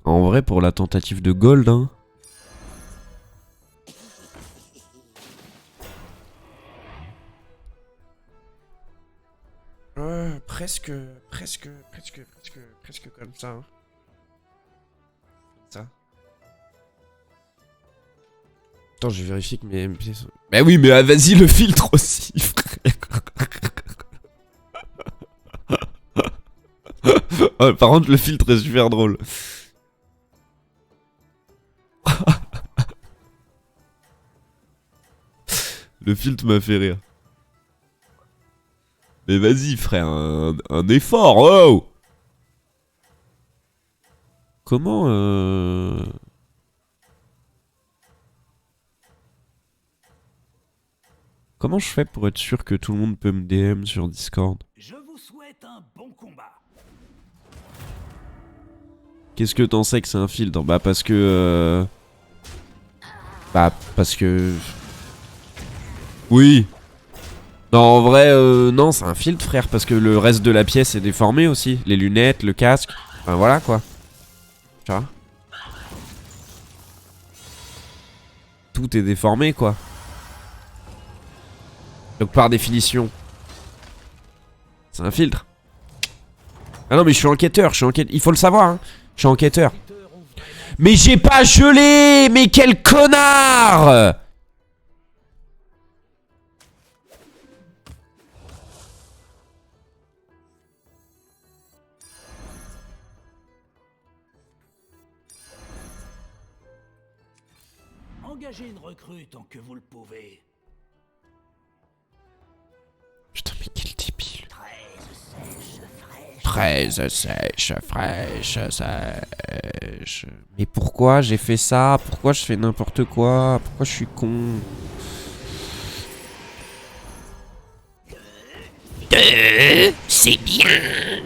Speaker 2: En vrai, pour la tentative de gold, hein. Presque comme ça. Hein. Ça. Attends, je vérifie que mes MP sont... Bah oui, mais vas-y, le filtre aussi, frère. Oh, par contre, le filtre est super drôle. Le filtre m'a fait rire. Mais vas-y, frère, un effort, oh! Comment, Comment je fais pour être sûr que tout le monde peut me DM sur Discord?
Speaker 8: Je vous souhaite un bon combat.
Speaker 2: Qu'est-ce que t'en sais que c'est un filtre? Bah parce que... Bah parce que... Oui. Non, en vrai, non, c'est un filtre, frère, parce que le reste de la pièce est déformé aussi. Les lunettes, le casque, enfin voilà quoi. Tu vois? Tout est déformé quoi. Donc par définition, c'est un filtre. Ah non mais je suis enquêteur, il faut le savoir, hein. Je suis enquêteur. Mais j'ai pas gelé. Mais quel connard!
Speaker 8: Engagez une recrue tant que vous le pouvez.
Speaker 2: Putain mais quel débile. 13 sèche, fraîche, sèche. Mais pourquoi j'ai fait ça? Pourquoi je fais n'importe quoi? Pourquoi je suis con?
Speaker 12: C'est bien.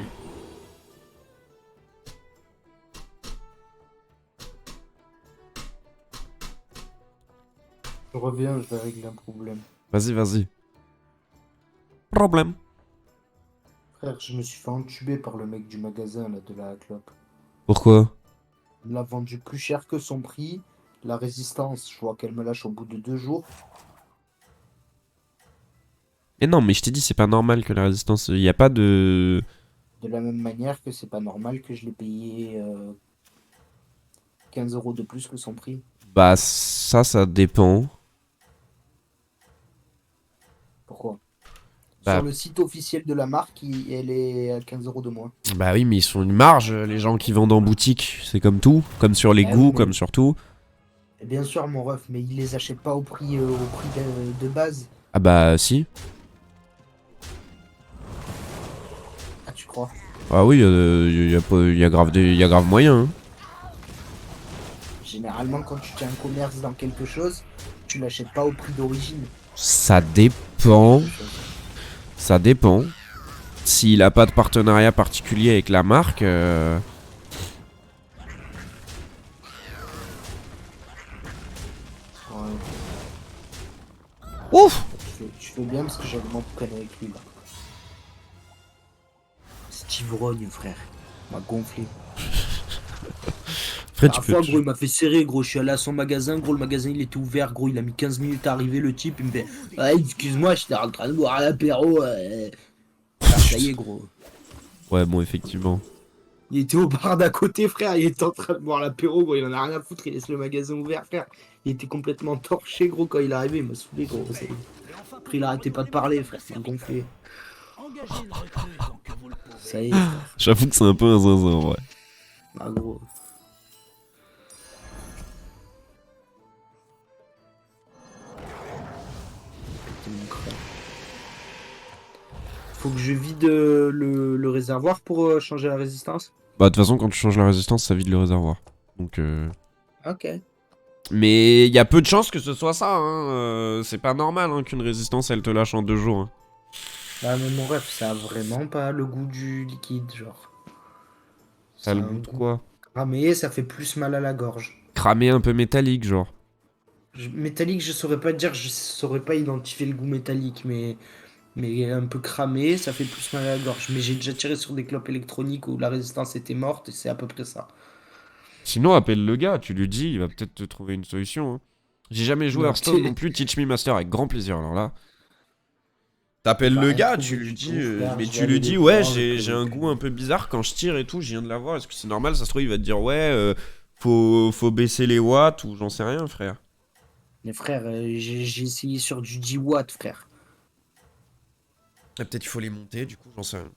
Speaker 3: Je reviens, je vais régler un problème.
Speaker 2: Vas-y, vas-y. Problème.
Speaker 3: Frère, je me suis fait entuber par le mec du magasin là, de la clope.
Speaker 2: Pourquoi?
Speaker 3: Il me l'a vendu plus cher que son prix. La résistance, je vois qu'elle me lâche au bout de 2 jours.
Speaker 2: Mais non, mais je t'ai dit, c'est pas normal que la résistance... Il y a pas de...
Speaker 3: De la même manière que c'est pas normal que je l'ai payé 15 € de plus que son prix.
Speaker 2: Bah, ça dépend.
Speaker 3: Pourquoi?
Speaker 2: Bah,
Speaker 3: Sur le site officiel de la marque, elle est à 15 € de moins.
Speaker 2: bah oui, mais ils sont une marge, les gens qui vendent en boutique. C'est comme tout. Comme sur les goûts,
Speaker 3: oui, mais-
Speaker 2: comme sur tout.
Speaker 3: Et bien sûr, mon ref, mais ils les achètent pas au prix de base.
Speaker 2: Ah bah, si.
Speaker 3: Ah, tu crois?
Speaker 2: Ah oui, y a grave moyen. Hein.
Speaker 3: Généralement, quand tu tiens un commerce dans quelque chose, tu l'achètes pas au prix d'origine.
Speaker 2: Ça dépend. Ça dépend. S'il a pas de partenariat particulier avec la marque...
Speaker 3: Ouais.
Speaker 2: Ouf!
Speaker 3: Tu fais bien parce que j'avais mon boucan avec lui là. Cet ivrogne, frère. Il m'a gonflé.
Speaker 2: Après,
Speaker 3: La fois, gros, il m'a fait serrer, gros. Je suis allé à son magasin, gros. Le magasin il était ouvert, gros. Il a mis 15 minutes à arriver. Le type, il me fait ouais, excuse-moi, j'étais en train de boire un apéro. Ah, ça y est, gros.
Speaker 2: Ouais, bon, effectivement.
Speaker 3: Il était au bar d'à côté, frère. Il était en train de boire l'apéro, gros. Il en a rien à foutre. Il laisse le magasin ouvert, frère. Il était complètement torché, gros, quand il est arrivé. Il m'a saoulé, gros. Après, il arrêtait pas de parler, frère. Il m'a gonflé.
Speaker 8: Engagez une recrue tant que vous le pouvez.
Speaker 3: Ça y est, frère.
Speaker 2: J'avoue que c'est un peu un zinzin, en vrai.
Speaker 3: Ah, gros. Faut que je vide le réservoir pour changer la résistance.
Speaker 2: Bah, de toute façon, quand tu changes la résistance, ça vide le réservoir. Donc,
Speaker 3: Ok.
Speaker 2: Mais il y a peu de chances que ce soit ça, hein. C'est pas normal hein, qu'une résistance, elle te lâche en 2 jours. Hein.
Speaker 3: Bah, mais mon ref, ça a vraiment pas le goût du liquide, genre.
Speaker 2: Ça a le goût de quoi?
Speaker 3: Cramé, ça fait plus mal à la gorge.
Speaker 2: Cramé un peu métallique, genre.
Speaker 9: Métallique, je saurais pas te dire, je saurais pas identifier le goût métallique, mais un peu cramé, ça fait plus mal à la gorge. Mais j'ai déjà tiré sur des clopes électroniques où la résistance était morte et c'est à peu près ça.
Speaker 2: Sinon, appelle le gars, tu lui dis, il va peut-être te trouver une solution. Hein. J'ai jamais joué à
Speaker 9: Non,
Speaker 2: Hearthstone
Speaker 9: t'es-
Speaker 2: non plus, Teach Me Master avec grand plaisir. Alors là, t'appelles
Speaker 9: Bah,
Speaker 2: le gars,
Speaker 9: écoute,
Speaker 2: tu lui
Speaker 9: du
Speaker 2: dis,
Speaker 9: coup, frère,
Speaker 2: mais
Speaker 9: je
Speaker 2: tu
Speaker 9: vais
Speaker 2: lui
Speaker 9: aller
Speaker 2: dis,
Speaker 9: les
Speaker 2: ouais,
Speaker 9: voir,
Speaker 2: j'ai un goût un peu bizarre quand je tire et tout, je viens de l'avoir, est-ce que c'est normal? Ça se trouve, il va te dire, ouais, faut baisser les watts ou j'en sais rien, frère.
Speaker 9: Mais frère, j'ai essayé sur du 10 watts, frère.
Speaker 2: Ah, peut-être il faut les monter, du coup, j'en sais rien.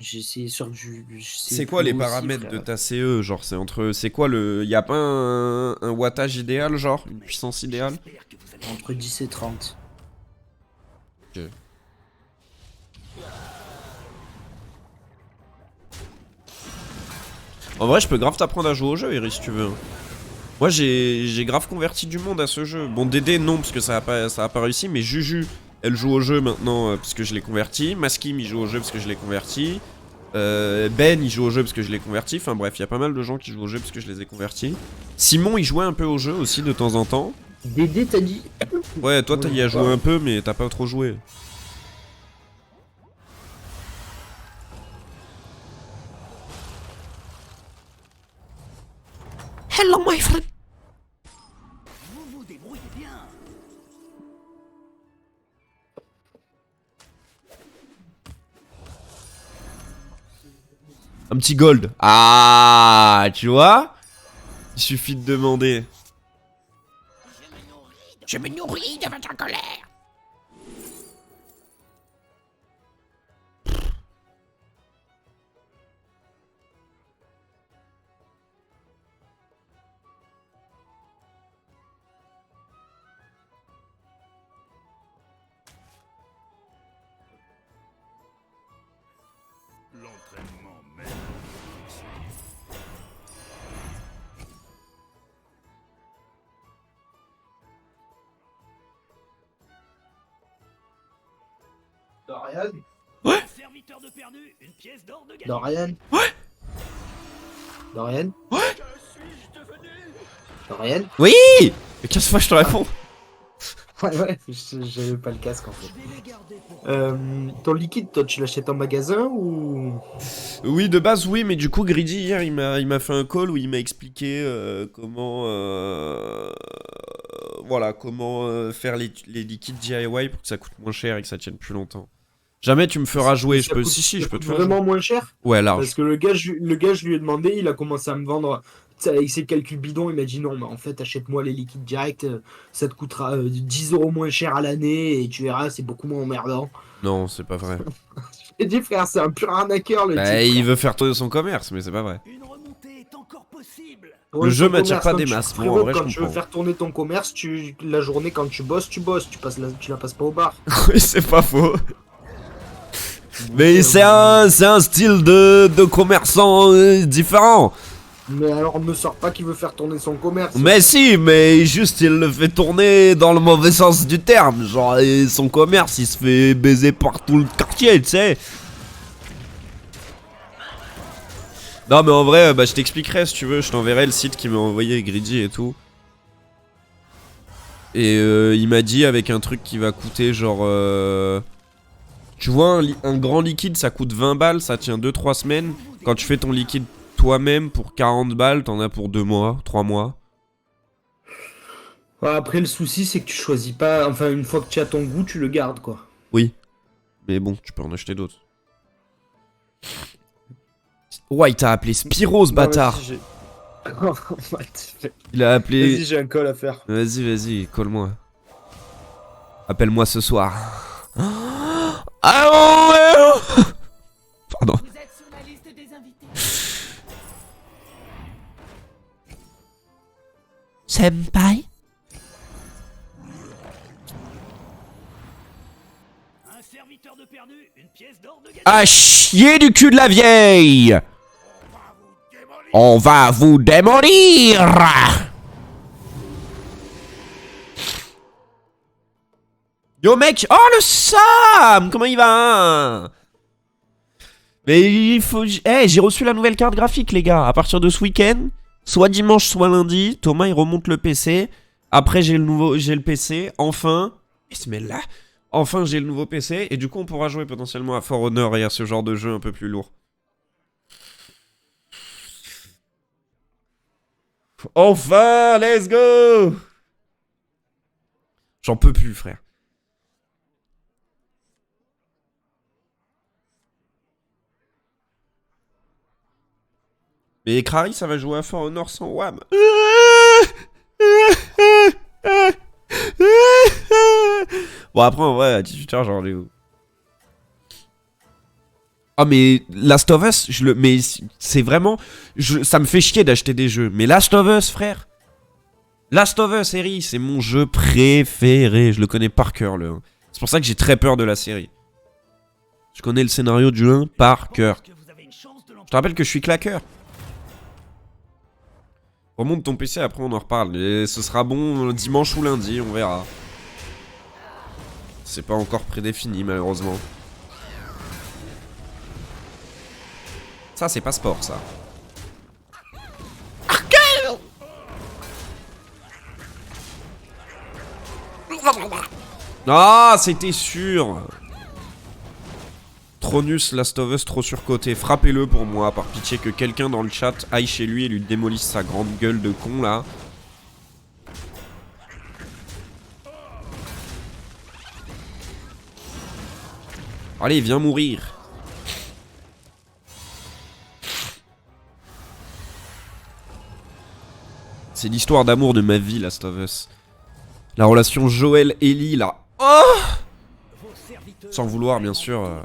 Speaker 9: J'ai essayé sur du.
Speaker 2: C'est quoi les paramètres de ta CE? Genre, c'est entre. C'est quoi le. Y a pas un wattage idéal, genre? Une puissance idéale?
Speaker 9: Entre 10 et 30.
Speaker 2: Ok. En vrai, je peux grave t'apprendre à jouer au jeu, Iris, si tu veux. Moi, j'ai grave converti du monde à ce jeu. Bon, Dédé, non, parce que ça a pas réussi, mais Juju, elle joue au jeu maintenant parce que je l'ai converti. Maskim, il joue au jeu parce que je l'ai converti. Ben, il joue au jeu parce que je l'ai converti. Enfin bref, il y a pas mal de gens qui jouent au jeu parce que je les ai convertis. Simon, il jouait un peu au jeu aussi de temps en temps.
Speaker 9: Dédé, t'as dit.
Speaker 2: Ouais, toi, t'as y as joué un peu, mais t'as pas trop joué.
Speaker 12: Hello, my friend.
Speaker 8: Vous vous débrouillez bien.
Speaker 2: Un petit gold. Ah, tu vois? Il suffit de demander.
Speaker 12: Je me nourris de votre colère.
Speaker 10: L'entraînement même.
Speaker 3: Dorian?
Speaker 2: Ouais.
Speaker 8: Serviteur de perdu, une pièce d'or de gagné.
Speaker 3: Dorian?
Speaker 2: Ouais.
Speaker 3: Dorian?
Speaker 2: Ouais.
Speaker 3: Dorian?
Speaker 2: Oui. Mais 15 fois je te réponds.
Speaker 3: Ouais, j'avais pas le casque en fait. Ton liquide, toi, tu l'achètes en magasin ou.
Speaker 2: Oui, de base, oui, mais du coup, Greedy, hier, il m'a fait un call où il m'a expliqué comment... voilà, comment faire les liquides DIY pour que ça coûte moins cher et que ça tienne plus longtemps. Jamais tu me feras jouer, je peux... Si, je peux te faire
Speaker 3: vraiment
Speaker 2: jouer.
Speaker 3: moins cher?
Speaker 2: Ouais, large.
Speaker 3: Parce que le gars, je lui ai demandé, il a commencé à me vendre. Avec ses calculs bidons, il m'a dit non, mais en fait, achète-moi les liquides directs, ça te coûtera 10 € moins cher à l'année et tu verras, c'est beaucoup moins emmerdant.
Speaker 2: Non, c'est pas vrai.
Speaker 3: J'ai dit, frère, c'est un pur arnaqueur le
Speaker 2: Bah,
Speaker 3: type.
Speaker 2: il veut faire tourner son commerce, mais c'est pas vrai.
Speaker 8: Une remontée est encore possible.
Speaker 3: Pour
Speaker 2: Le
Speaker 3: ton
Speaker 2: jeu m'attire
Speaker 3: commerce,
Speaker 2: pas
Speaker 3: quand
Speaker 2: des
Speaker 3: tu-
Speaker 2: masses. Bon,
Speaker 3: frérot,
Speaker 2: en vrai, je
Speaker 3: quand tu veux
Speaker 2: comprends.
Speaker 3: faire tourner ton commerce, la journée, quand tu bosses, tu la passes pas au bar.
Speaker 2: Oui, c'est pas faux. Mais c'est un style de commerçant différent.
Speaker 3: Mais alors, ne sort pas qu'il veut faire tourner son commerce.
Speaker 2: Mais si, mais juste il le fait tourner dans le mauvais sens du terme. Genre, son commerce, il se fait baiser par tout le quartier, tu sais. Non, mais en vrai, bah, je t'expliquerai si tu veux. Je t'enverrai le site qui m'a envoyé Greedy et tout. Et il m'a dit avec un truc qui va coûter genre... Tu vois, un grand liquide, ça coûte 20 balles, ça tient 2-3 semaines. Quand tu fais ton liquide toi-même pour 40 balles, t'en as pour 2 mois, 3 mois.
Speaker 3: Ouais, après, le souci, c'est que tu choisis pas. Enfin, une fois que tu as ton goût, tu le gardes, quoi.
Speaker 2: Oui. Mais bon, tu peux en acheter d'autres. Ouais, il t'a appelé Spyro, ce bâtard. Il a appelé...
Speaker 3: Vas-y, j'ai un call à faire.
Speaker 2: Vas-y, colle-moi. Appelle-moi ce soir. Ah oh, pardon.
Speaker 5: Vous êtes sur la liste des invités.
Speaker 12: Senpai.
Speaker 8: Un serviteur de perdu, une pièce d'or de gagné.
Speaker 2: À chier du cul de la vieille. On va vous démolir. Yo mec, oh le Sam, comment il va? Mais il faut... Eh, j'ai reçu la nouvelle carte graphique les gars. À partir de ce week-end, soit dimanche, soit lundi, Thomas il remonte le PC. Après, j'ai le PC. Enfin. Bismillah. Enfin, j'ai le nouveau PC. Et du coup, on pourra jouer potentiellement à For Honor et à ce genre de jeu un peu plus lourd. Enfin, let's go! J'en peux plus, frère. Mais Crary, ça va jouer à For Honor sans WAM. Bon, après, en vrai, à 18h, j'en ai où? Ah, mais Last of Us, mais c'est vraiment... ça me fait chier d'acheter des jeux. Mais Last of Us, frère. Last of Us, série, c'est mon jeu préféré. Je le connais par cœur, le 1. C'est pour ça que j'ai très peur de la série. Je connais le scénario du 1 par cœur. Je te rappelle que je suis claqueur. Remonte ton PC, après on en reparle. Et ce sera bon dimanche ou lundi, on verra. C'est pas encore prédéfini, malheureusement. Ça, c'est pas sport, ça. Ah, c'était sûr. Tronus, Last of Us, trop surcoté. Frappez-le pour moi, par pitié que quelqu'un dans le chat aille chez lui et lui démolisse sa grande gueule de con, là. Allez, viens mourir. C'est l'histoire d'amour de ma vie, Last of Us. La relation Joel-Ellie, là. Oh! Sans vouloir, bien sûr.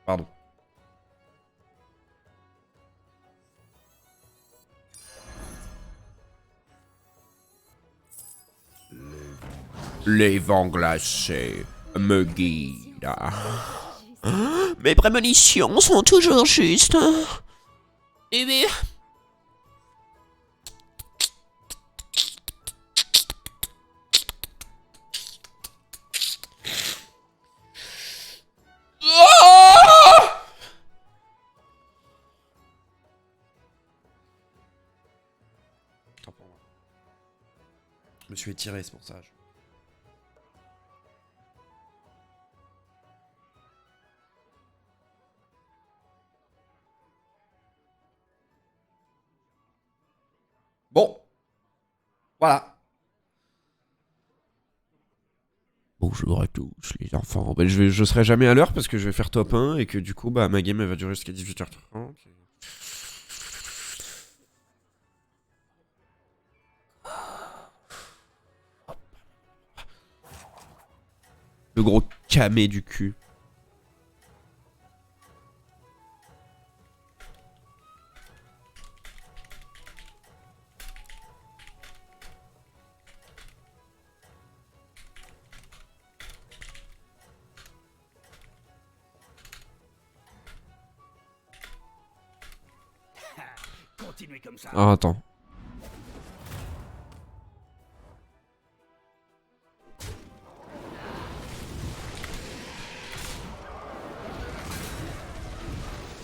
Speaker 2: Pardon. Les vents glacés me guident.
Speaker 12: Mes prémonitions sont toujours justes. Eh bien...
Speaker 2: Je me suis étiré, c'est pour ça. Bon. Voilà. Bonjour à tous les enfants. Ben, je serai jamais à l'heure parce que je vais faire top 1 et que du coup bah ma game elle va durer jusqu'à 18h30. Le gros camé du cul.
Speaker 8: Continuez comme ça.
Speaker 2: Ah, attends.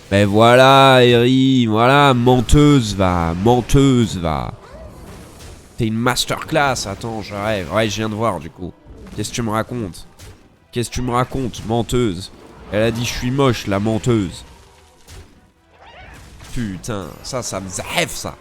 Speaker 2: Ben voilà, Eri, voilà, menteuse va. T'es une masterclass, attends, je rêve. Ouais, je viens de voir du coup. Qu'est-ce que tu me racontes, menteuse? Elle a dit je suis moche, la menteuse. Putain, ça me zève, ça.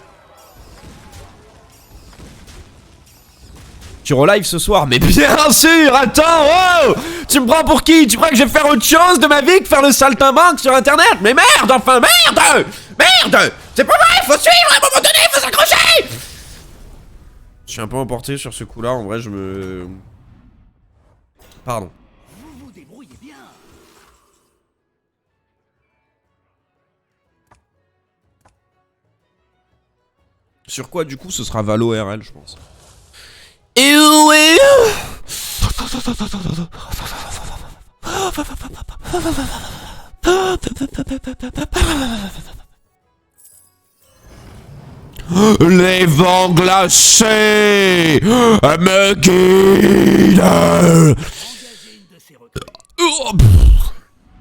Speaker 2: Tu relive ce soir? Mais bien sûr, attends, oh! Tu me prends pour qui? Tu crois que je vais faire autre chose de ma vie que faire le saltimbanque sur internet? Mais merde, enfin, merde! Merde! C'est pas vrai, faut suivre, à un moment donné, faut s'accrocher! Je suis un peu emporté sur ce coup-là, en vrai, je me... Pardon.
Speaker 8: Vous vous débrouillez bien.
Speaker 2: Sur quoi, du coup, ce sera Valo RL, je pense.
Speaker 12: Et oui. Les vents glacés me guident.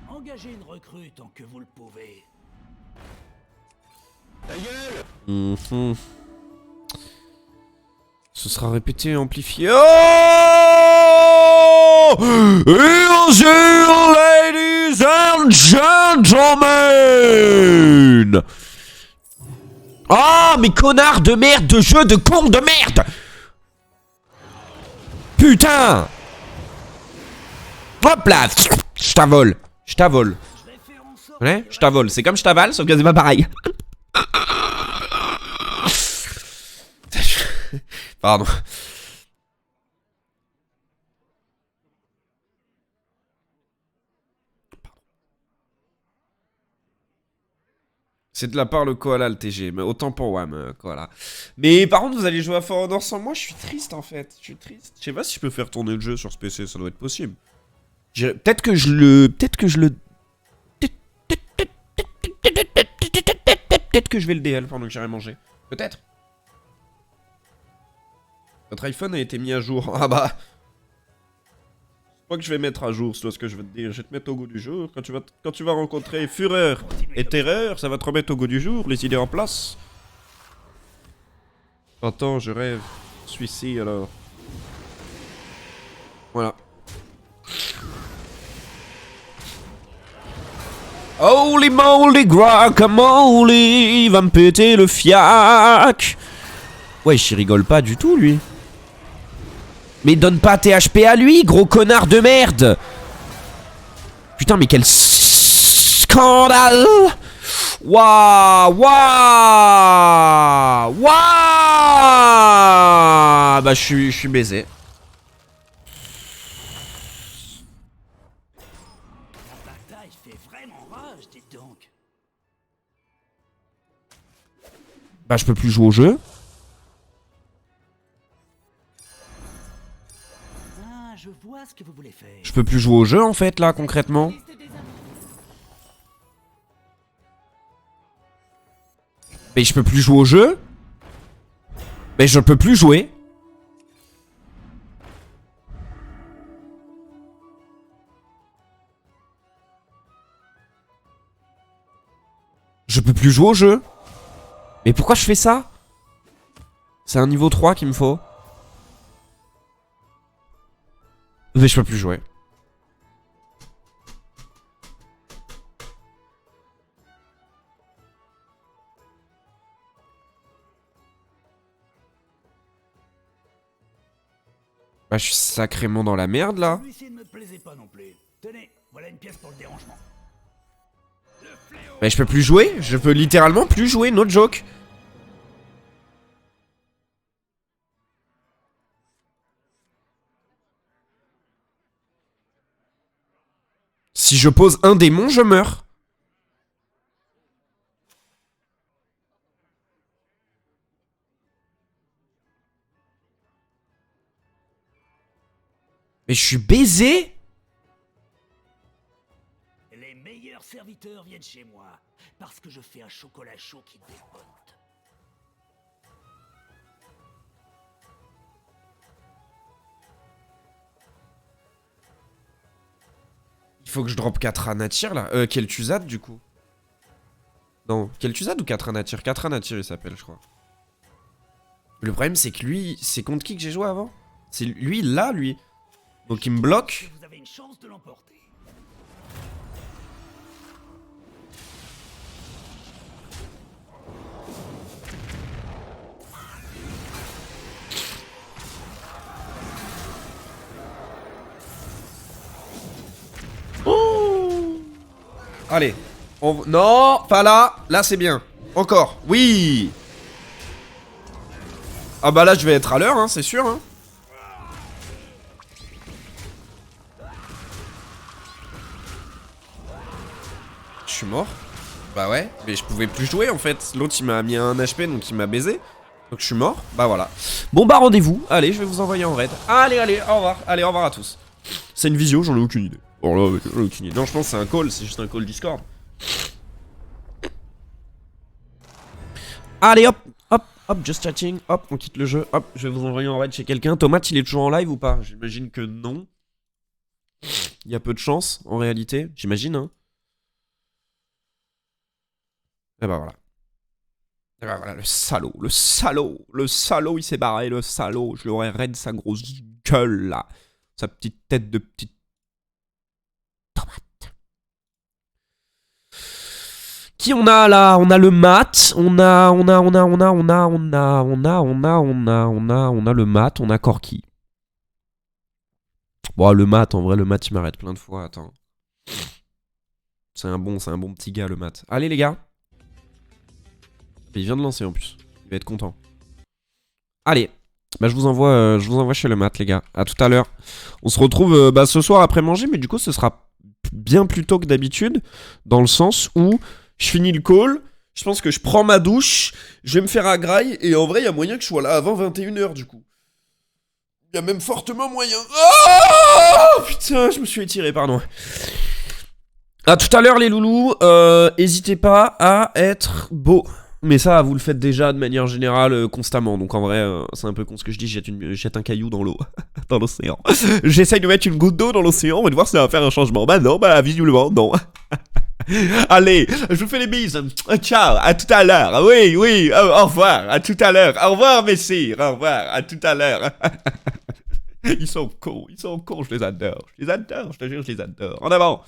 Speaker 8: Engagez une recrue tant que vous le pouvez.
Speaker 2: Ce sera répété et amplifié. Oh! Bonjour, ladies and gentlemen! Oh, mais connard de merde, de jeu de con de merde! Putain! Hop là! Je t'avole. Je t'avole. Ouais, je t'avole. C'est comme je t'avale, sauf que c'est pas pareil. Pardon. C'est de la part le koala le TG, mais autant pour WAM, koala. Mais par contre, vous allez jouer à For Honor sans moi, je suis triste en fait. Je suis triste. Je sais pas si je peux faire tourner le jeu sur ce PC, ça doit être possible. Peut-être que je le. Peut-être que je le. Peut-être que je vais le DL pendant que j'irai manger. Peut-être. Votre iPhone a été mis à jour. Ah bah. Je crois que je vais mettre à jour, c'est tout ce que je veux te dire. Je vais te mettre au goût du jour. Quand tu vas rencontrer fureur et terreur, ça va te remettre au goût du jour, les idées en place. Attends, je rêve. Je suis ici alors. Voilà. Holy moly guacamole, il va me péter le fiac. Ouais, il rigole pas du tout lui. Mais donne pas THP à lui, gros connard de merde. Putain, mais quel scandale. Waouh, waouh, waouh. Bah je suis baisé.
Speaker 8: La bataille fait vraiment rage, dites donc.
Speaker 2: Bah je peux plus jouer au jeu.
Speaker 8: Je vois ce que vous voulez faire.
Speaker 2: Je peux plus jouer au jeu en fait là concrètement. Mais je peux plus jouer au jeu. Mais je peux plus jouer. Je peux plus jouer au jeu. Mais pourquoi je fais ça? C'est un niveau 3 qu'il me faut. Mais je peux plus jouer. Bah je suis sacrément dans la merde là.
Speaker 8: Celui-ci ne me plaisait pas non plus. Tenez, voilà une pièce pour le dérangement.
Speaker 2: Mais je peux plus jouer. Je peux littéralement plus jouer, no joke. Si je pose un démon, je meurs. Mais je suis baisé.
Speaker 8: Les meilleurs serviteurs viennent chez moi. Parce que je fais un chocolat chaud qui dépote.
Speaker 2: Il faut que je drop 4 Anatir là. Kel'Thuzad du coup. Non, Kel'Thuzad ou 4 Anatir? 4 Anatir il s'appelle je crois. Le problème c'est que lui, c'est contre qui que j'ai joué avant? C'est lui là, lui. Donc il me bloque.
Speaker 8: Vous avez une chance de l'emporter.
Speaker 2: Allez. Non, pas là. Là, c'est bien. Encore. Oui. Ah bah là, je vais être à l'heure, hein, c'est sûr. Hein. Je suis mort. Bah ouais. Mais je pouvais plus jouer, en fait. L'autre, il m'a mis un HP, donc il m'a baisé. Donc je suis mort. Bah voilà. Bon, bah rendez-vous. Allez, je vais vous envoyer en raid. Allez, allez, au revoir. Allez, au revoir à tous. C'est une visio, j'en ai aucune idée. Oh là, j'en ai aucune idée. Non, je pense que c'est un call, c'est juste un call Discord. Allez, hop, hop, Hop, just chatting, hop, on quitte le jeu, hop, je vais vous envoyer en raid chez quelqu'un. Tomate, il est toujours en live ou pas? J'imagine que non. Il y a peu de chance, en réalité, j'imagine, hein. Et bah voilà. Et bah voilà, le salaud, il s'est barré, le salaud. Je l'aurais raid sa grosse gueule, là. Sa petite tête de petite tomate. Qui on a là? On a le mat, on a le mat, on a Corki. Bon, le mat, en vrai, le mat, il m'arrête plein de fois, attends. C'est un bon petit gars, le mat. Allez, les gars. Il vient de lancer, en plus. Il va être content. Allez. Bah, je vous envoie chez le mat, les gars. À tout à l'heure. On se retrouve ce soir après manger, mais du coup, ce sera bien plus tôt que d'habitude. Dans le sens où je finis le call, je pense que je prends ma douche, je vais me faire à graille, et en vrai, il y a moyen que je sois là avant 21h, du coup. Il y a même fortement moyen. Oh putain, je me suis étiré, pardon. À tout à l'heure, les loulous. N'hésitez pas à être beau. Mais ça, vous le faites déjà de manière générale constamment. Donc en vrai, c'est un peu con ce que je dis. Je jette un caillou dans l'eau, dans l'océan. J'essaye de mettre une goutte d'eau dans l'océan et de voir si ça va faire un changement. Bah non, bah visiblement, non. Allez, je vous fais les bises. Ciao, à tout à l'heure. Oui, au revoir, à tout à l'heure. Au revoir, messire, au revoir, à tout à l'heure. Ils sont cons, je les adore. Je te jure, je les adore. En avant.